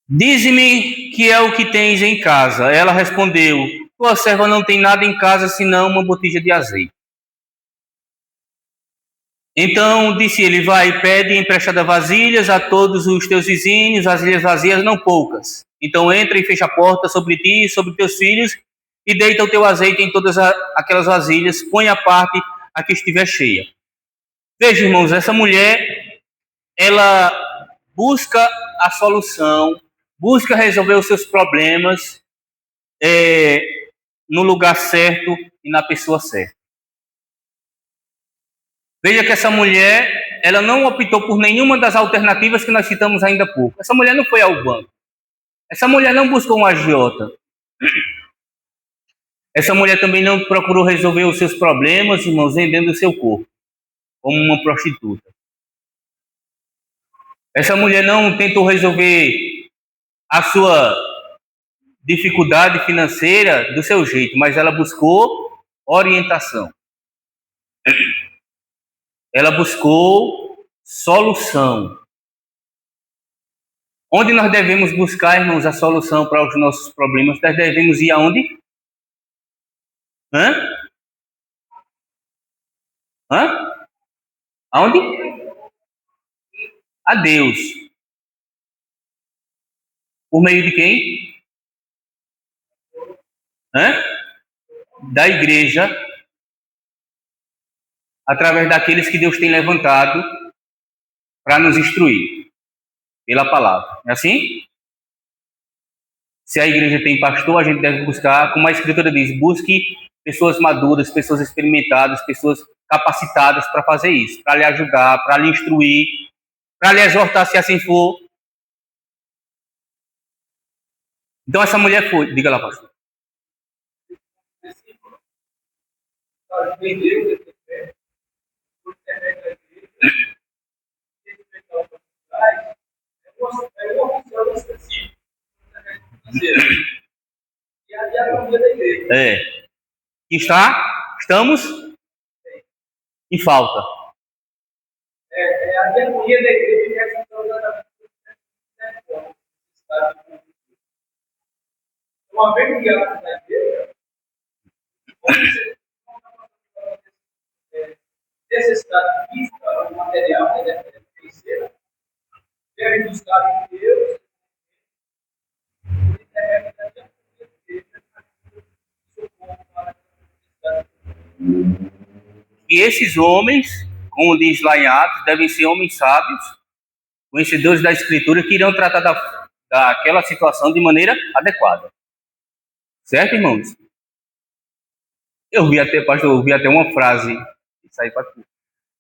Dize-me que é o que tens em casa. Ela respondeu, tua serva não tem nada em casa senão uma botija de azeite. Então disse ele, vai, pede emprestada vasilhas a todos os teus vizinhos, vasilhas vazias, não poucas. Então entra e fecha a porta sobre ti e sobre teus filhos e deita o teu azeite em todas aquelas vasilhas, põe a parte a que estiver cheia. Veja, irmãos, essa mulher, ela busca a solução, busca resolver os seus problemas no lugar certo e na pessoa certa. Veja que essa mulher, ela não optou por nenhuma das alternativas que nós citamos ainda há pouco. Essa mulher não foi ao banco. Essa mulher não buscou um agiota. Essa mulher também não procurou resolver os seus problemas, irmãos, vendendo o seu corpo, como uma prostituta. Essa mulher não tentou resolver a sua dificuldade financeira do seu jeito, mas ela buscou orientação. Ela buscou solução. Onde nós devemos buscar, irmãos, a solução para os nossos problemas? Nós devemos ir aonde? Aonde? A Deus. Por meio de quem? Da igreja, através daqueles que Deus tem levantado para nos instruir pela palavra. É assim? Se a igreja tem pastor, a gente deve buscar, como a Escritura diz, busque pessoas maduras, pessoas experimentadas, pessoas capacitadas para fazer isso, para lhe ajudar, para lhe instruir, para lhe exortar, se assim for. Então essa mulher foi, diga lá, pastor. Estamos em falta. A diaconia da igreja é uma vez que ela na igreja, necessidade física ou material, financeira, deve buscar em Deus e esses homens, como diz lá em Atos, devem ser homens sábios, conhecedores da Escritura, que irão tratar daquela situação de maneira adequada. Certo, irmãos? Eu vi até uma frase,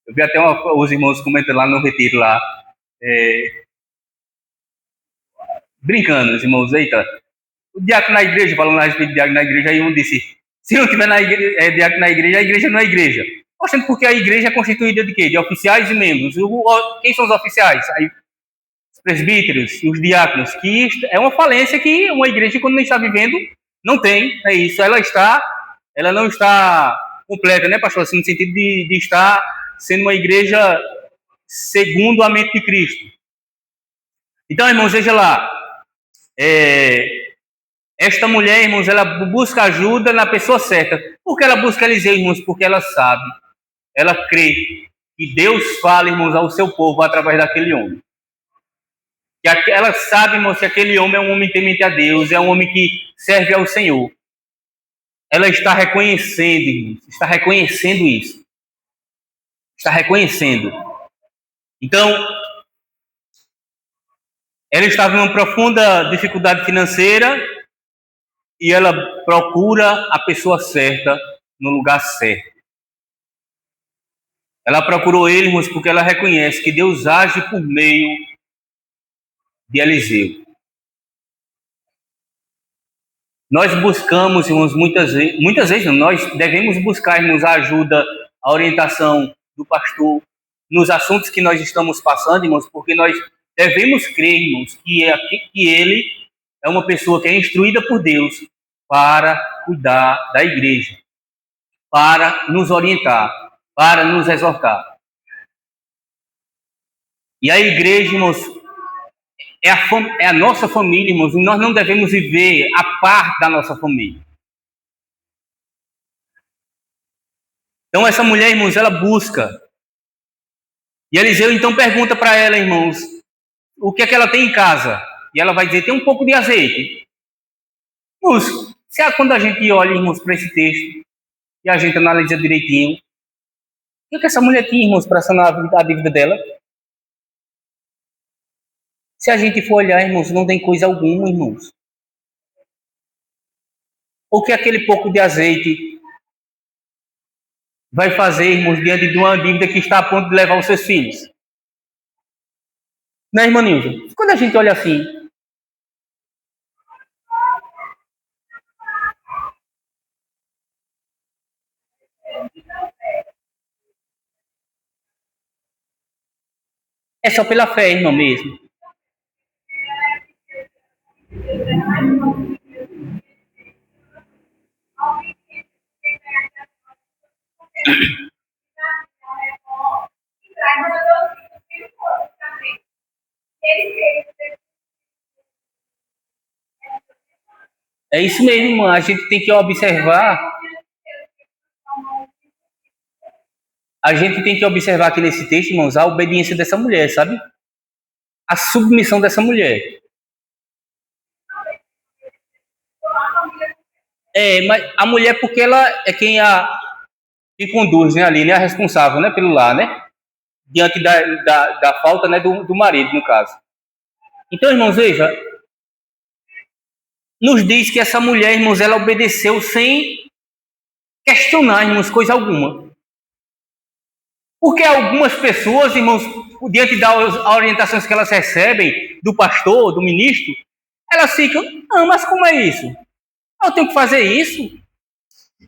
eu vi até os irmãos comentando lá no retiro lá, brincando, os irmãos, eita, o diácono na igreja, falando a respeito de diácono na igreja, aí um disse, se não tiver diácono na igreja, a igreja não é igreja. Mostrando porque a igreja é constituída de quê? De oficiais e membros. Quem são os oficiais? Aí, os presbíteros e os diáconos, que é uma falência que uma igreja, quando não está vivendo, não tem. É isso. Ela não está completa, né, pastor? Assim, no sentido de estar sendo uma igreja segundo a mente de Cristo. Então, irmãos, veja lá. Esta mulher, irmãos, ela busca ajuda na pessoa certa. Por que ela busca Eliseu, irmãos? Porque ela sabe, ela crê que Deus fala, irmãos, ao seu povo através daquele homem. Que ela sabe, irmãos, que aquele homem é um homem temente a Deus, é um homem que serve ao Senhor. Ela está reconhecendo, irmãos, está reconhecendo isso. Está reconhecendo. Então, ela estava em uma profunda dificuldade financeira e ela procura a pessoa certa no lugar certo. Ela procurou ele, irmãos, porque ela reconhece que Deus age por meio de Eliseu. Nós buscamos, irmãos, muitas vezes não, nós devemos buscar, irmãos, a ajuda, a orientação do pastor nos assuntos que nós estamos passando, irmãos, porque nós devemos crer, irmãos, que ele é uma pessoa que é instruída por Deus para cuidar da igreja, para nos orientar, para nos exortar. E a igreja, irmãos, é a nossa família, irmãos, e nós não devemos viver a parte da nossa família. Então essa mulher, irmãos, ela busca. E Eliseu então pergunta para ela, irmãos, o que é que ela tem em casa? E ela vai dizer, tem um pouco de azeite. Irmãos, quando a gente olha, irmãos, para esse texto, e a gente analisa direitinho, o que é que essa mulher tinha, irmãos, para sanar a dívida dela? Se a gente for olhar, irmãos, não tem coisa alguma, irmãos. O que aquele pouco de azeite vai fazer, irmãos, diante de uma dívida que está a ponto de levar os seus filhos? Né, irmã Nilza? Quando a gente olha assim, é só pela fé, irmão, mesmo. É isso mesmo, irmã. A gente tem que observar. A gente tem que observar aqui nesse texto, irmãos, a obediência dessa mulher, sabe? A submissão dessa mulher. Mas a mulher, porque ela é quem conduz, né, ali, né, a responsável, né, pelo lar, né? Diante da falta, né, do marido, no caso. Então, irmãos, veja, nos diz que essa mulher, irmãos, ela obedeceu sem questionar, irmãos, coisa alguma. Porque algumas pessoas, irmãos, diante das orientações que elas recebem do pastor, do ministro, elas ficam, não, mas como é isso? Eu tenho que fazer isso?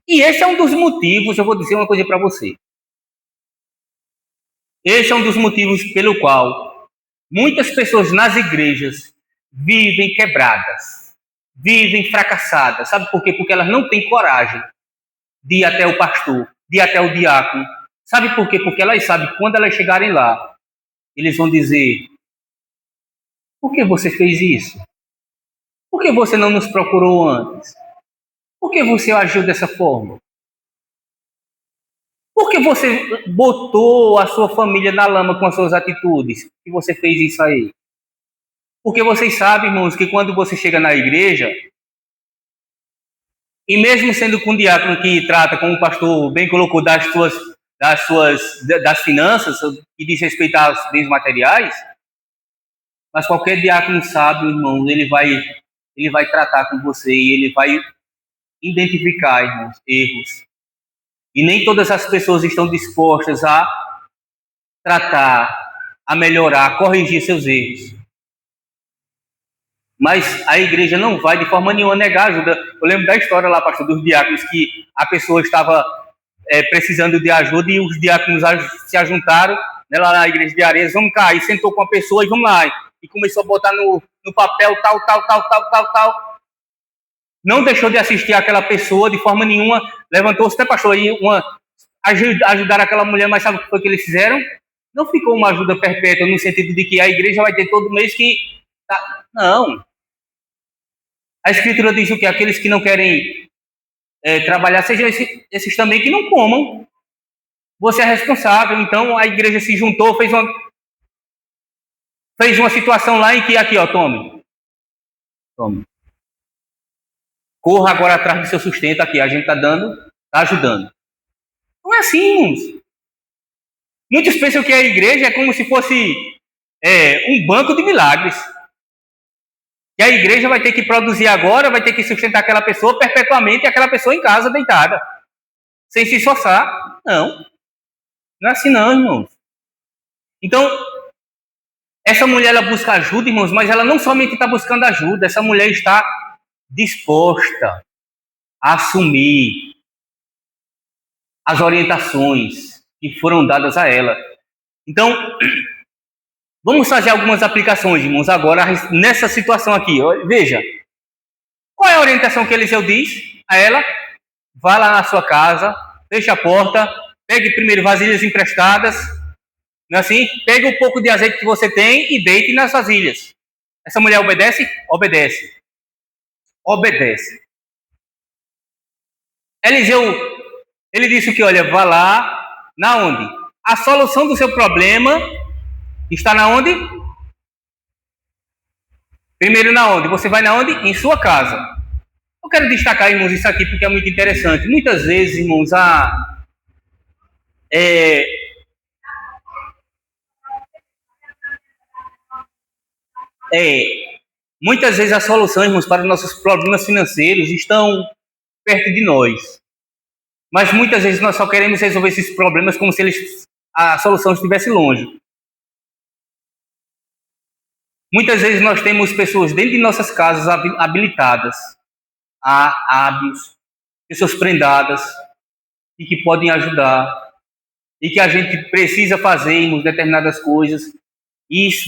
E esse é um dos motivos, eu vou dizer uma coisa para você. Esse é um dos motivos pelo qual muitas pessoas nas igrejas vivem quebradas, vivem fracassadas. Sabe por quê? Porque elas não têm coragem de ir até o pastor, de ir até o diácono. Sabe por quê? Porque elas sabem que quando elas chegarem lá, eles vão dizer, por que você fez isso? Por que você não nos procurou antes? Por que você agiu dessa forma? Por que você botou a sua família na lama com as suas atitudes? Que você fez isso aí? Porque vocês sabem, irmãos, que quando você chega na igreja, e mesmo sendo com um diácono que trata, como o pastor bem colocou, das finanças, que diz respeito aos bens materiais, mas qualquer diácono sábio, irmão, ele vai tratar com você e ele vai identificar, irmãos, erros. E nem todas as pessoas estão dispostas a tratar, a melhorar, a corrigir seus erros. Mas a igreja não vai de forma nenhuma negar ajuda. Eu lembro da história lá, pastor, dos diáconos, que a pessoa estava precisando de ajuda e os diáconos se ajuntaram, né, lá na igreja de Areias, vamos cá, e sentou com a pessoa e vamos lá. E começou a botar no papel tal. Não deixou de assistir aquela pessoa de forma nenhuma, levantou-se, até pastor, aí ajudar aquela mulher, mas sabe o que foi que eles fizeram? Não ficou uma ajuda perpétua no sentido de que a igreja vai ter todo mês que... Não. A Escritura diz o que? Aqueles que não querem trabalhar, sejam esses também que não comam. Você é responsável. Então a igreja se juntou, fez uma situação lá em que, aqui, ó, tome. Corra agora atrás do seu sustento aqui. A gente está dando, está ajudando. Não é assim, irmãos. Muitos pensam que a igreja é como se fosse um banco de milagres. Que a igreja vai ter que produzir agora, vai ter que sustentar aquela pessoa perpetuamente e aquela pessoa em casa deitada, sem se esforçar. Não. Não é assim não, irmãos. Então, essa mulher, ela busca ajuda, irmãos, mas ela não somente está buscando ajuda, essa mulher está disposta a assumir as orientações que foram dadas a ela. Então, vamos fazer algumas aplicações, irmãos, agora nessa situação aqui. Veja, qual é a orientação que Eliseu diz a ela? Vá lá na sua casa, feche a porta, pegue primeiro vasilhas emprestadas, não é assim? Pegue um pouco de azeite que você tem e deite nas vasilhas. Essa mulher obedece? Obedece. Obedece. Eliseu, ele disse que, olha, vá lá, na onde? A solução do seu problema está na onde? Primeiro na onde? Você vai na onde? Em sua casa. Eu quero destacar, irmãos, isso aqui porque é muito interessante. Muitas vezes, irmãos, muitas vezes as soluções, irmãos, para os nossos problemas financeiros estão perto de nós. Mas muitas vezes nós só queremos resolver esses problemas como se a solução estivesse longe. Muitas vezes nós temos pessoas dentro de nossas casas habilitadas, hábeis, pessoas prendadas e que podem ajudar e que a gente precisa fazermos determinadas coisas e isso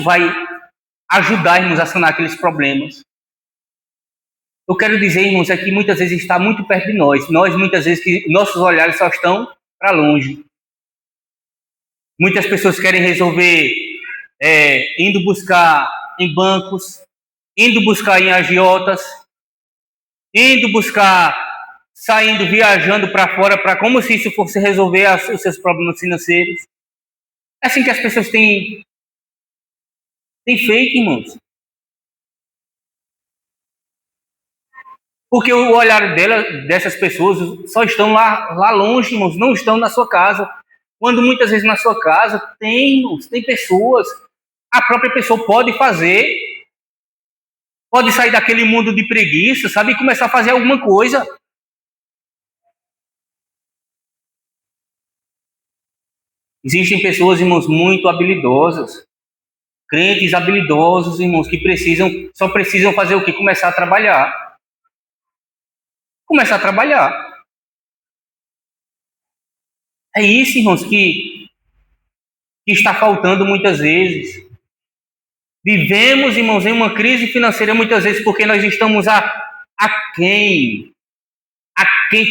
vai ajudar-nos a sanar aqueles problemas. Eu quero dizer, irmãos, é que muitas vezes está muito perto de nós. Muitas vezes, que nossos olhares só estão para longe. Muitas pessoas querem resolver indo buscar em bancos, indo buscar em agiotas, indo buscar, saindo, viajando para fora, como se isso fosse resolver os seus problemas financeiros. É assim que as pessoas têm feito, irmãos. Porque o olhar dessas pessoas só estão lá longe, irmãos, não estão na sua casa. Quando muitas vezes na sua casa tem pessoas, a própria pessoa pode sair daquele mundo de preguiça, sabe, e começar a fazer alguma coisa. Existem pessoas, irmãos, muito habilidosas, crentes habilidosos, irmãos, que só precisam fazer o quê? Começar a trabalhar. Começar a trabalhar. É isso, irmãos, que está faltando muitas vezes. Vivemos, irmãos, em uma crise financeira muitas vezes porque nós estamos aquém.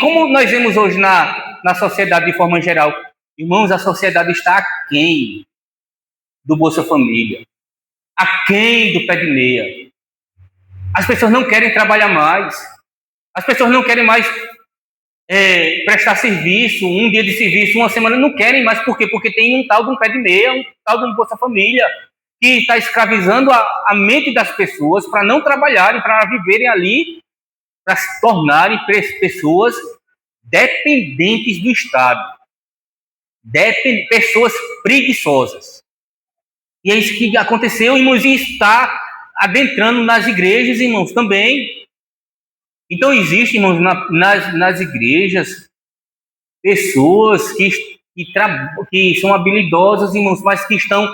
Como nós vemos hoje na sociedade de forma geral. Irmãos, a sociedade está aquém do Bolsa Família. Aquém do pé de meia. As pessoas não querem trabalhar mais. As pessoas não querem mais prestar serviço, um dia de serviço, uma semana, não querem mais. Por quê? Porque tem um tal de um pé de meia, um tal de um Bolsa Família, que está escravizando a mente das pessoas para não trabalharem, para viverem ali, para se tornarem pessoas dependentes do Estado. Pessoas preguiçosas. E é isso que aconteceu, irmãos, e está adentrando nas igrejas, irmãos, também. Então, existem, irmãos, nas igrejas, pessoas que são habilidosas, irmãos, mas que estão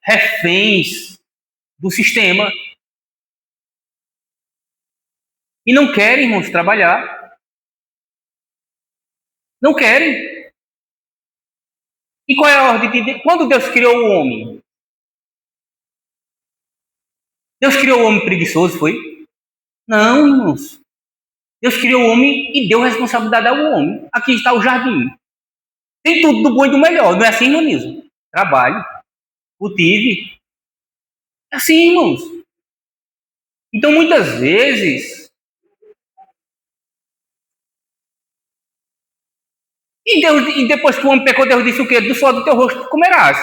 reféns do sistema. E não querem, irmãos, trabalhar. Não querem. E qual é a ordem de Deus? Quando Deus criou o homem? Deus criou o homem preguiçoso, foi? Não, irmãos. Deus criou o homem e deu responsabilidade ao homem. Aqui está o jardim. Tem tudo do bom e do melhor. Não é assim, irmãos? Trabalhe, cultive. É assim, irmãos. Então, muitas vezes, E depois que o homem pecou, Deus disse o quê? Do suor do teu rosto tu comerás.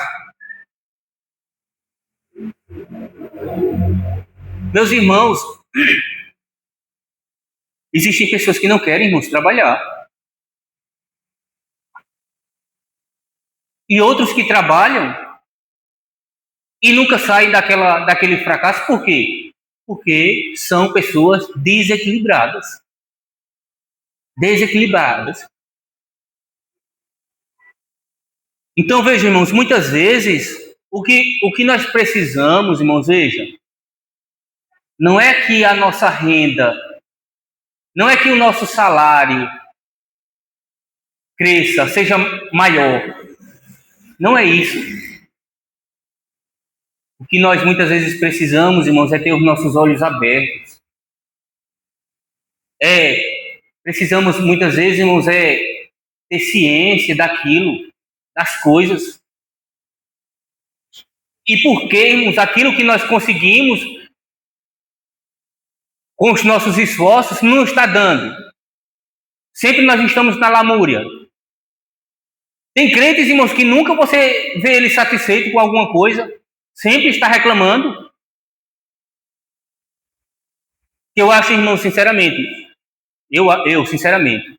Meus irmãos, existem pessoas que não querem, irmãos, trabalhar. E outros que trabalham e nunca saem daquele fracasso. Por quê? Porque são pessoas desequilibradas. Desequilibradas. Então, veja, irmãos, muitas vezes, o que nós precisamos, irmãos, veja, não é que a nossa renda, não é que o nosso salário cresça, seja maior. Não é isso. O que nós muitas vezes precisamos, irmãos, é ter os nossos olhos abertos. Precisamos muitas vezes, irmãos, ter ciência daquilo, das coisas. E por que, irmãos, aquilo que nós conseguimos com os nossos esforços não está dando. Sempre nós estamos na lamúria. Tem crentes, irmãos, que nunca você vê ele satisfeito com alguma coisa, sempre está reclamando. Eu acho, irmão, sinceramente, sinceramente,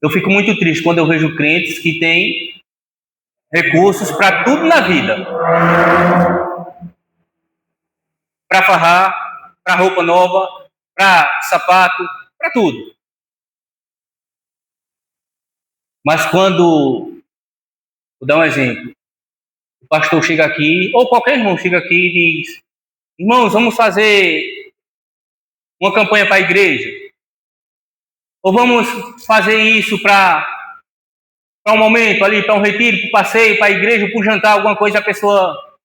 eu fico muito triste quando eu vejo crentes que têm recursos para tudo na vida. Para farrar, para roupa nova, para sapato, para tudo. Mas quando, vou dar um exemplo, o pastor chega aqui, ou qualquer irmão chega aqui e diz: irmãos, vamos fazer uma campanha para a igreja? Ou vamos fazer isso para um momento ali, para um retiro, para um passeio, para a igreja, para um jantar, alguma coisa, a pessoa...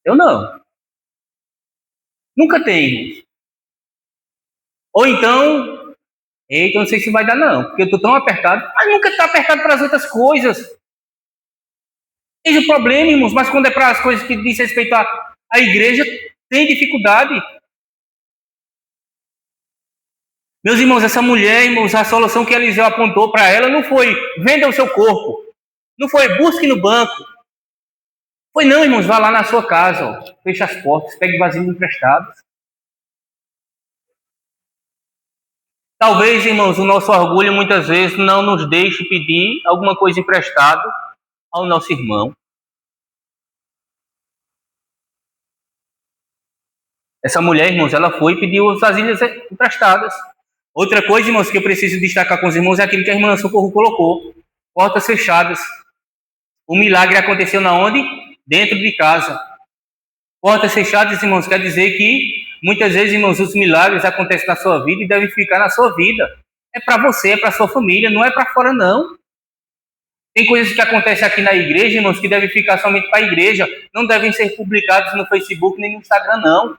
Eu não. Nunca tem. Ou então, eita, não sei se vai dar não, porque eu estou tão apertado. Mas nunca está apertado para as outras coisas. Esse é o problema, irmãos, mas quando é para as coisas que diz respeito à igreja, tem dificuldade. Meus irmãos, essa mulher, irmãos, a solução que Eliseu apontou para ela não foi venda o seu corpo, não foi busque no banco. Foi não, irmãos, vá lá na sua casa, ó, feche as portas, pegue vasilhas emprestadas. Talvez, irmãos, o nosso orgulho muitas vezes não nos deixe pedir alguma coisa emprestada ao nosso irmão. Essa mulher, irmãos, ela foi e pediu as vasilhas emprestadas. Outra coisa, irmãos, que eu preciso destacar com os irmãos é aquilo que a irmã Socorro colocou. Portas fechadas. O milagre aconteceu na onde? Dentro de casa. Portas fechadas, irmãos, quer dizer que muitas vezes, irmãos, os milagres acontecem na sua vida e devem ficar na sua vida. É para você, é para sua família, não é para fora, não. Tem coisas que acontecem aqui na igreja, irmãos, que devem ficar somente para a igreja. Não devem ser publicadas no Facebook nem no Instagram, não.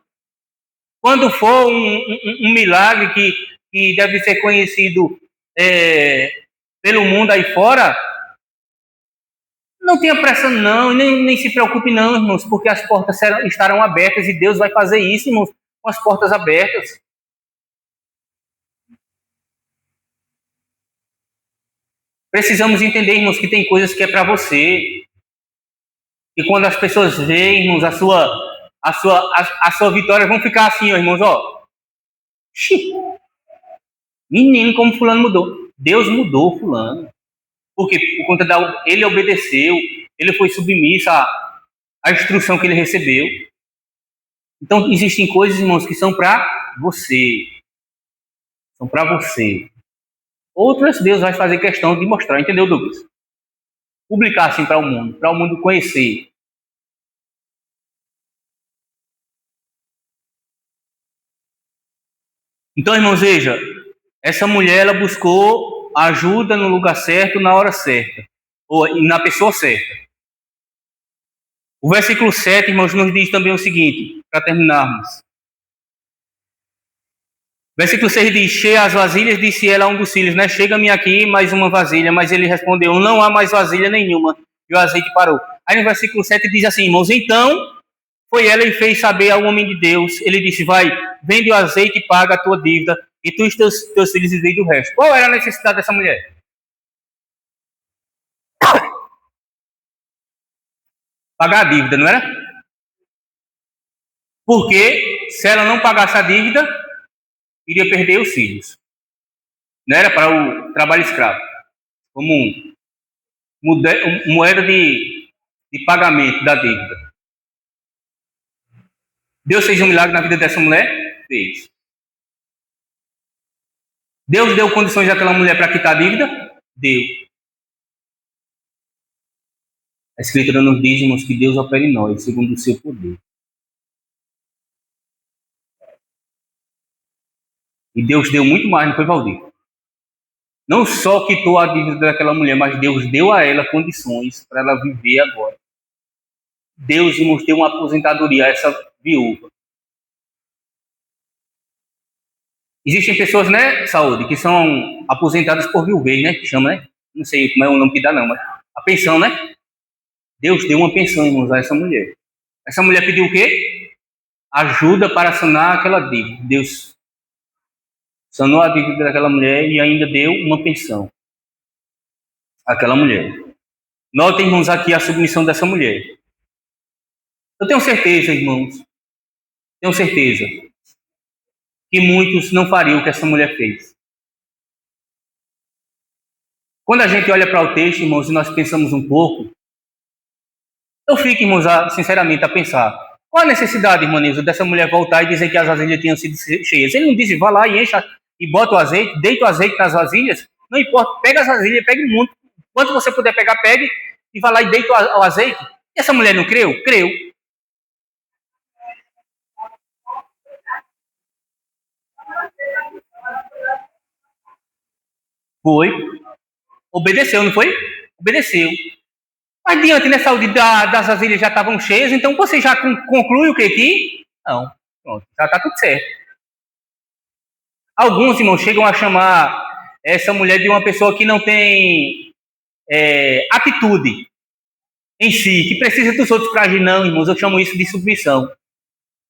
Quando for um milagre que deve ser conhecido pelo mundo aí fora, não tenha pressa não, nem se preocupe não, irmãos, porque as portas estarão abertas e Deus vai fazer isso, irmãos, com as portas abertas. Precisamos entender, irmãos, que tem coisas que é para você. E quando as pessoas veem, irmãos, a sua vitória, vão ficar assim, ó, irmãos, ó. Menino, como fulano mudou. Deus mudou fulano. Porque por conta ele obedeceu, ele foi submisso à instrução que ele recebeu. Então existem coisas, irmãos, que são para você. São para você. Outras Deus vai fazer questão de mostrar, entendeu, Douglas? Publicar assim para o mundo conhecer. Então, irmãos, veja, essa mulher, ela buscou ajuda no lugar certo, na hora certa, ou na pessoa certa. O versículo 7, irmãos, nos diz também o seguinte, para terminarmos. Versículo 6 diz: cheia as vasilhas, disse ela a um dos filhos, né? Chega-me aqui mais uma vasilha, mas ele respondeu: não há mais vasilha nenhuma, e o azeite parou. Aí no versículo 7 diz assim, irmãos, então foi ela e fez saber ao homem de Deus. Ele disse: vai, vende o azeite e paga a tua dívida, e tu e teus filhos vivem do resto. Qual era a necessidade dessa mulher? Pagar a dívida, não era? Porque se ela não pagasse a dívida, iria perder os filhos. Não era para o trabalho escravo, como moeda de pagamento da dívida. Deus fez um milagre na vida dessa mulher? Fez. Deus deu condições àquela mulher para quitar a dívida? Deu. A Escritura nos diz, irmãos, que Deus opera em nós, segundo o seu poder. E Deus deu muito mais, não foi, Valdir? Não só quitou a dívida daquela mulher, mas Deus deu a ela condições para ela viver agora. Deus, irmãos, deu uma aposentadoria a essa viúva. Existem pessoas, né, saúde, que são aposentadas por viuvez, né, que chama, né? Não sei como é o nome que dá, não, mas a pensão, né? Deus deu uma pensão, irmãos, a essa mulher. Essa mulher pediu o quê? Ajuda para sanar aquela dívida. Deus sanou a dívida daquela mulher e ainda deu uma pensão àquela mulher. Notem, irmãos, aqui a submissão dessa mulher. Eu tenho certeza, irmãos, tenho certeza que muitos não fariam o que essa mulher fez. Quando a gente olha para o texto, irmãos, e nós pensamos um pouco, eu fico, irmãos, sinceramente, a pensar, qual a necessidade, irmã Neuza, dessa mulher voltar e dizer que as vasilhas tinham sido cheias? Ele não disse, vá lá e encha e bota o azeite, deita o azeite nas vasilhas, não importa, pega as vasilhas, pegue muito, quanto você puder pegar, pegue, e vá lá e deita o azeite. E essa mulher não creu? Creu. Foi. Obedeceu, não foi? Obedeceu. Mas diante da saúde das vasilhas já estavam cheias, então você já conclui o que aqui? Não. Pronto, já está tudo certo. Alguns, irmãos, chegam a chamar essa mulher de uma pessoa que não tem atitude em si, que precisa dos outros para agir. Não, irmãos, eu chamo isso de submissão.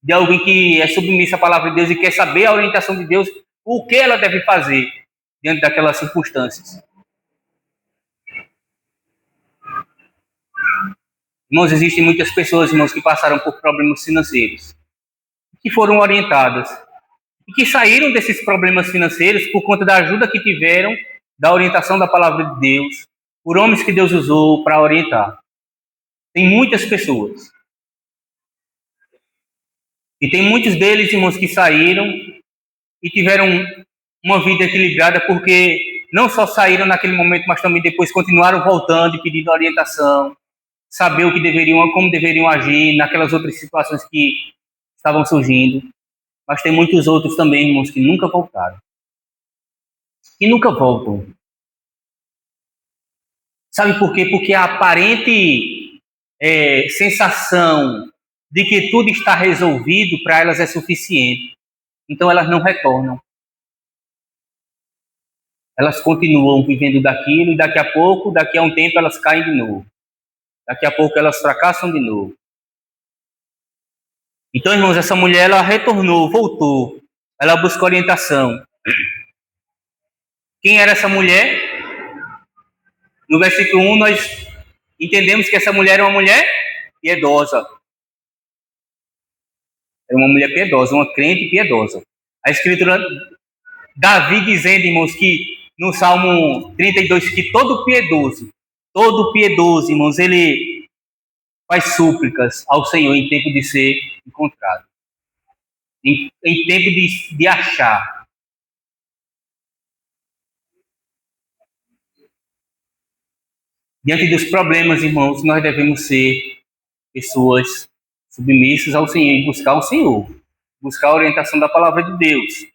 De alguém que é submissa à palavra de Deus e quer saber a orientação de Deus, o que ela deve fazer diante daquelas circunstâncias. Irmãos, existem muitas pessoas, irmãos, que passaram por problemas financeiros, que foram orientadas e que saíram desses problemas financeiros por conta da ajuda que tiveram, da orientação da palavra de Deus, por homens que Deus usou para orientar. Tem muitas pessoas. E tem muitos deles, irmãos, que saíram e tiveram uma vida equilibrada porque não só saíram naquele momento, mas também depois continuaram voltando e pedindo orientação, saber o que deveriam, como deveriam agir naquelas outras situações que estavam surgindo. Mas tem muitos outros também, irmãos, que nunca voltaram. Que nunca voltam. Sabe por quê? Porque a aparente sensação de que tudo está resolvido para elas é suficiente. Então elas não retornam. Elas continuam vivendo daquilo e daqui a um tempo elas caem de novo. Daqui a pouco elas fracassam de novo. Então, irmãos, essa mulher, ela retornou, voltou. Ela buscou orientação. Quem era essa mulher? No versículo 1, nós entendemos que essa mulher era uma mulher piedosa. Era uma mulher piedosa, uma crente piedosa. A Escritura, Davi dizendo, irmãos, que no Salmo 32, que todo piedoso, irmãos, ele faz súplicas ao Senhor em tempo de ser encontrado. Em tempo de achar. Diante dos problemas, irmãos, nós devemos ser pessoas submissas ao Senhor e buscar o Senhor. Buscar a orientação da palavra de Deus.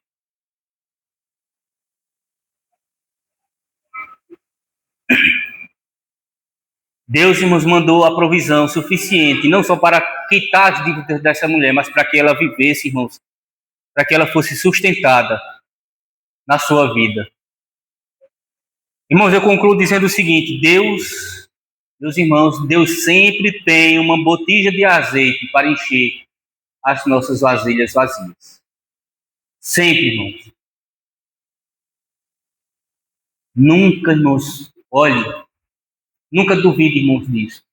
Deus, irmãos, mandou a provisão suficiente, não só para quitar as dívidas dessa mulher, mas para que ela vivesse, irmãos, para que ela fosse sustentada na sua vida. Irmãos, eu concluo dizendo o seguinte: Deus, meus irmãos, Deus sempre tem uma botija de azeite para encher as nossas vasilhas vazias. Sempre, irmãos. Nunca, irmãos, olhe, nunca duvide, irmãos, disso.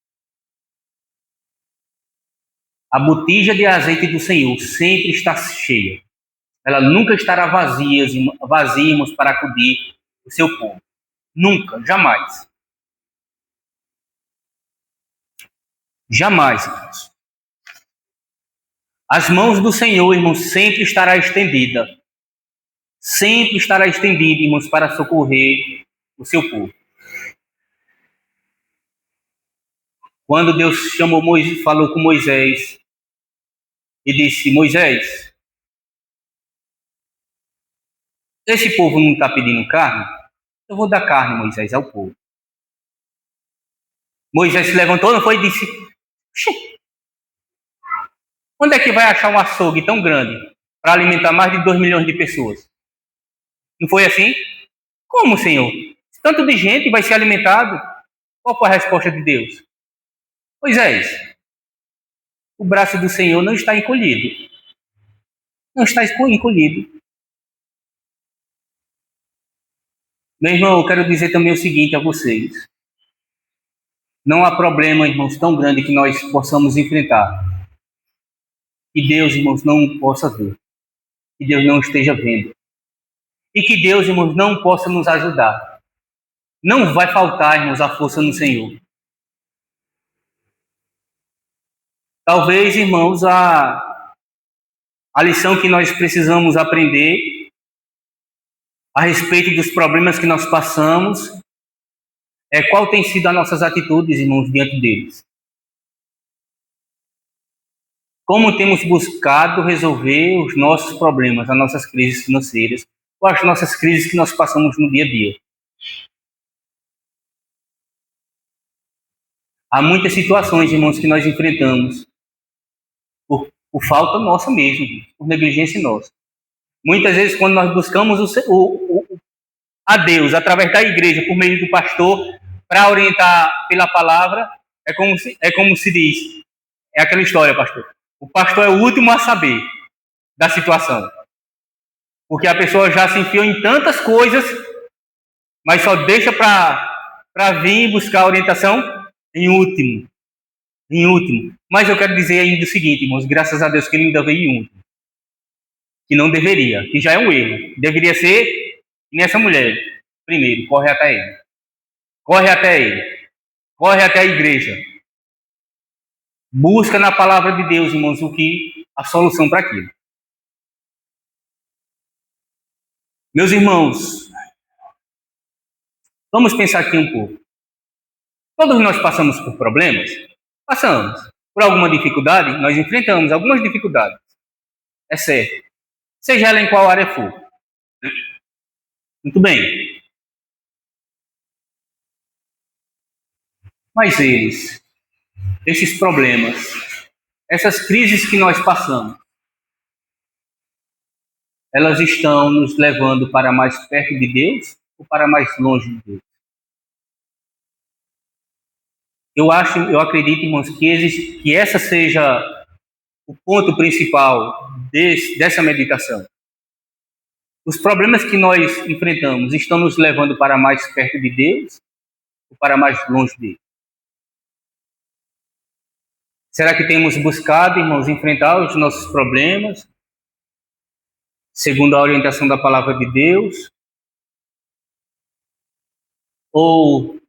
A botija de azeite do Senhor sempre está cheia. Ela nunca estará vazia, irmãos, para acudir o seu povo. Nunca, jamais. Jamais, irmãos. As mãos do Senhor, irmãos, sempre estará estendida. Sempre estará estendida, irmãos, para socorrer o seu povo. Quando Deus chamou Moisés, falou com Moisés e disse: Moisés, esse povo não está pedindo carne? Eu vou dar carne, Moisés, ao povo. Moisés se levantou, não foi, e disse: onde é que vai achar um açougue tão grande para alimentar mais de 2 milhões de pessoas? Não foi assim? Como, Senhor? Tanto de gente vai ser alimentado? Qual foi a resposta de Deus? Moisés, o braço do Senhor não está encolhido. Não está encolhido. Meu irmão, eu quero dizer também o seguinte a vocês. Não há problema, irmãos, tão grande que nós possamos enfrentar. Que Deus, irmãos, não possa ver. Que Deus não esteja vendo. E que Deus, irmãos, não possa nos ajudar. Não vai faltar, irmãos, a força no Senhor. Talvez, irmãos, a lição que nós precisamos aprender a respeito dos problemas que nós passamos é qual tem sido as nossas atitudes, irmãos, diante deles. Como temos buscado resolver os nossos problemas, as nossas crises financeiras, ou as nossas crises que nós passamos no dia a dia. Há muitas situações, irmãos, que nós enfrentamos por falta nossa mesmo, por negligência nossa. Muitas vezes, quando nós buscamos a Deus através da igreja, por meio do pastor, para orientar pela palavra, é como se diz, é aquela história, pastor. O pastor é o último a saber da situação. Porque a pessoa já se enfiou em tantas coisas, mas só deixa para vir buscar orientação em último. Em último. Mas eu quero dizer ainda o seguinte, irmãos, graças a Deus que ele ainda veio em último. Que não deveria, que já é um erro. Deveria ser nessa mulher. Primeiro, corre até ele. Corre até ele. Corre até a igreja. Busca na palavra de Deus, irmãos, a solução para aquilo. Meus irmãos, vamos pensar aqui um pouco. Todos nós passamos por problemas? Passamos. Por alguma dificuldade? Nós enfrentamos algumas dificuldades. É certo. Seja ela em qual área for. Muito bem. Mas esses problemas, essas crises que nós passamos, elas estão nos levando para mais perto de Deus ou para mais longe de Deus? Eu acredito, irmãos, que essa seja o ponto principal dessa meditação. Os problemas que nós enfrentamos estão nos levando para mais perto de Deus ou para mais longe dele? Será que temos buscado, irmãos, enfrentar os nossos problemas segundo a orientação da palavra de Deus? Ou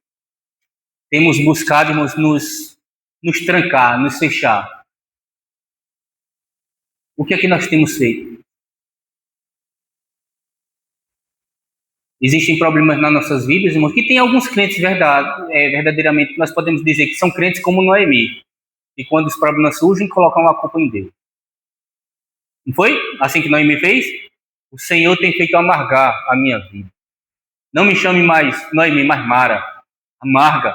temos buscado, irmãos, nos trancar, nos fechar? O que é que nós temos feito? Existem problemas nas nossas vidas, irmãos, que tem alguns crentes verdadeiramente, nós podemos dizer que são crentes como Noemi, e quando os problemas surgem, colocam a culpa em Deus. Não foi assim que Noemi fez? O Senhor tem feito amargar a minha vida. Não me chame mais Noemi, mas Mara. Amarga.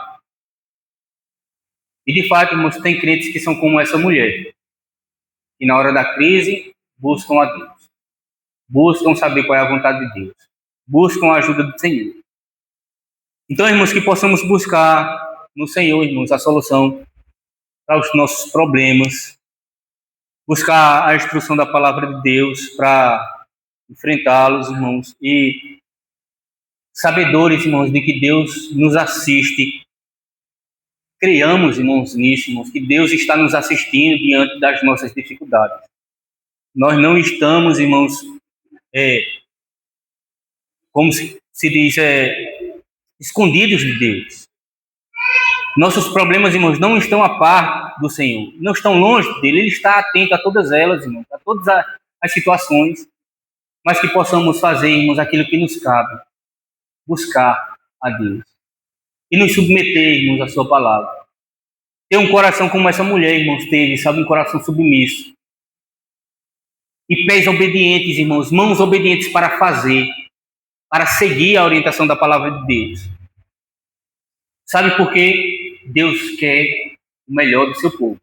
E de fato, irmãos, tem crentes que são como essa mulher, que na hora da crise buscam a Deus. Buscam saber qual é a vontade de Deus. Buscam a ajuda do Senhor. Então, irmãos, que possamos buscar no Senhor, irmãos, a solução para os nossos problemas. Buscar a instrução da palavra de Deus para enfrentá-los, irmãos, e sabedores, irmãos, de que Deus nos assiste. Creiamos, irmãos, nisso, irmãos, que Deus está nos assistindo diante das nossas dificuldades. Nós não estamos, irmãos, como se diz, escondidos de Deus. Nossos problemas, irmãos, não estão a par do Senhor, não estão longe dele. Ele está atento a todas elas, irmãos, a todas as situações, mas que possamos fazer, irmãos, aquilo que nos cabe, buscar a Deus e nos submetermos à sua palavra. Ter um coração como essa mulher, irmãos, teve, sabe, um coração submisso. E pés obedientes, irmãos, mãos obedientes para fazer, para seguir a orientação da palavra de Deus. Sabe por quê? Deus quer o melhor do seu povo.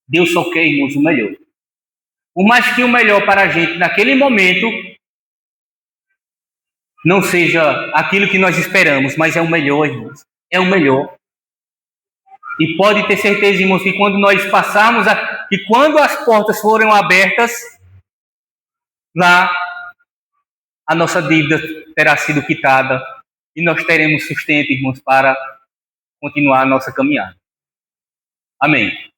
Deus só quer, irmãos, o melhor. Por mais que o melhor para a gente naquele momento não seja aquilo que nós esperamos, mas é o melhor, irmãos. É o melhor. E pode ter certeza, irmãos, que quando nós passarmos, que quando as portas forem abertas, lá a nossa dívida terá sido quitada e nós teremos sustento, irmãos, para continuar a nossa caminhada. Amém.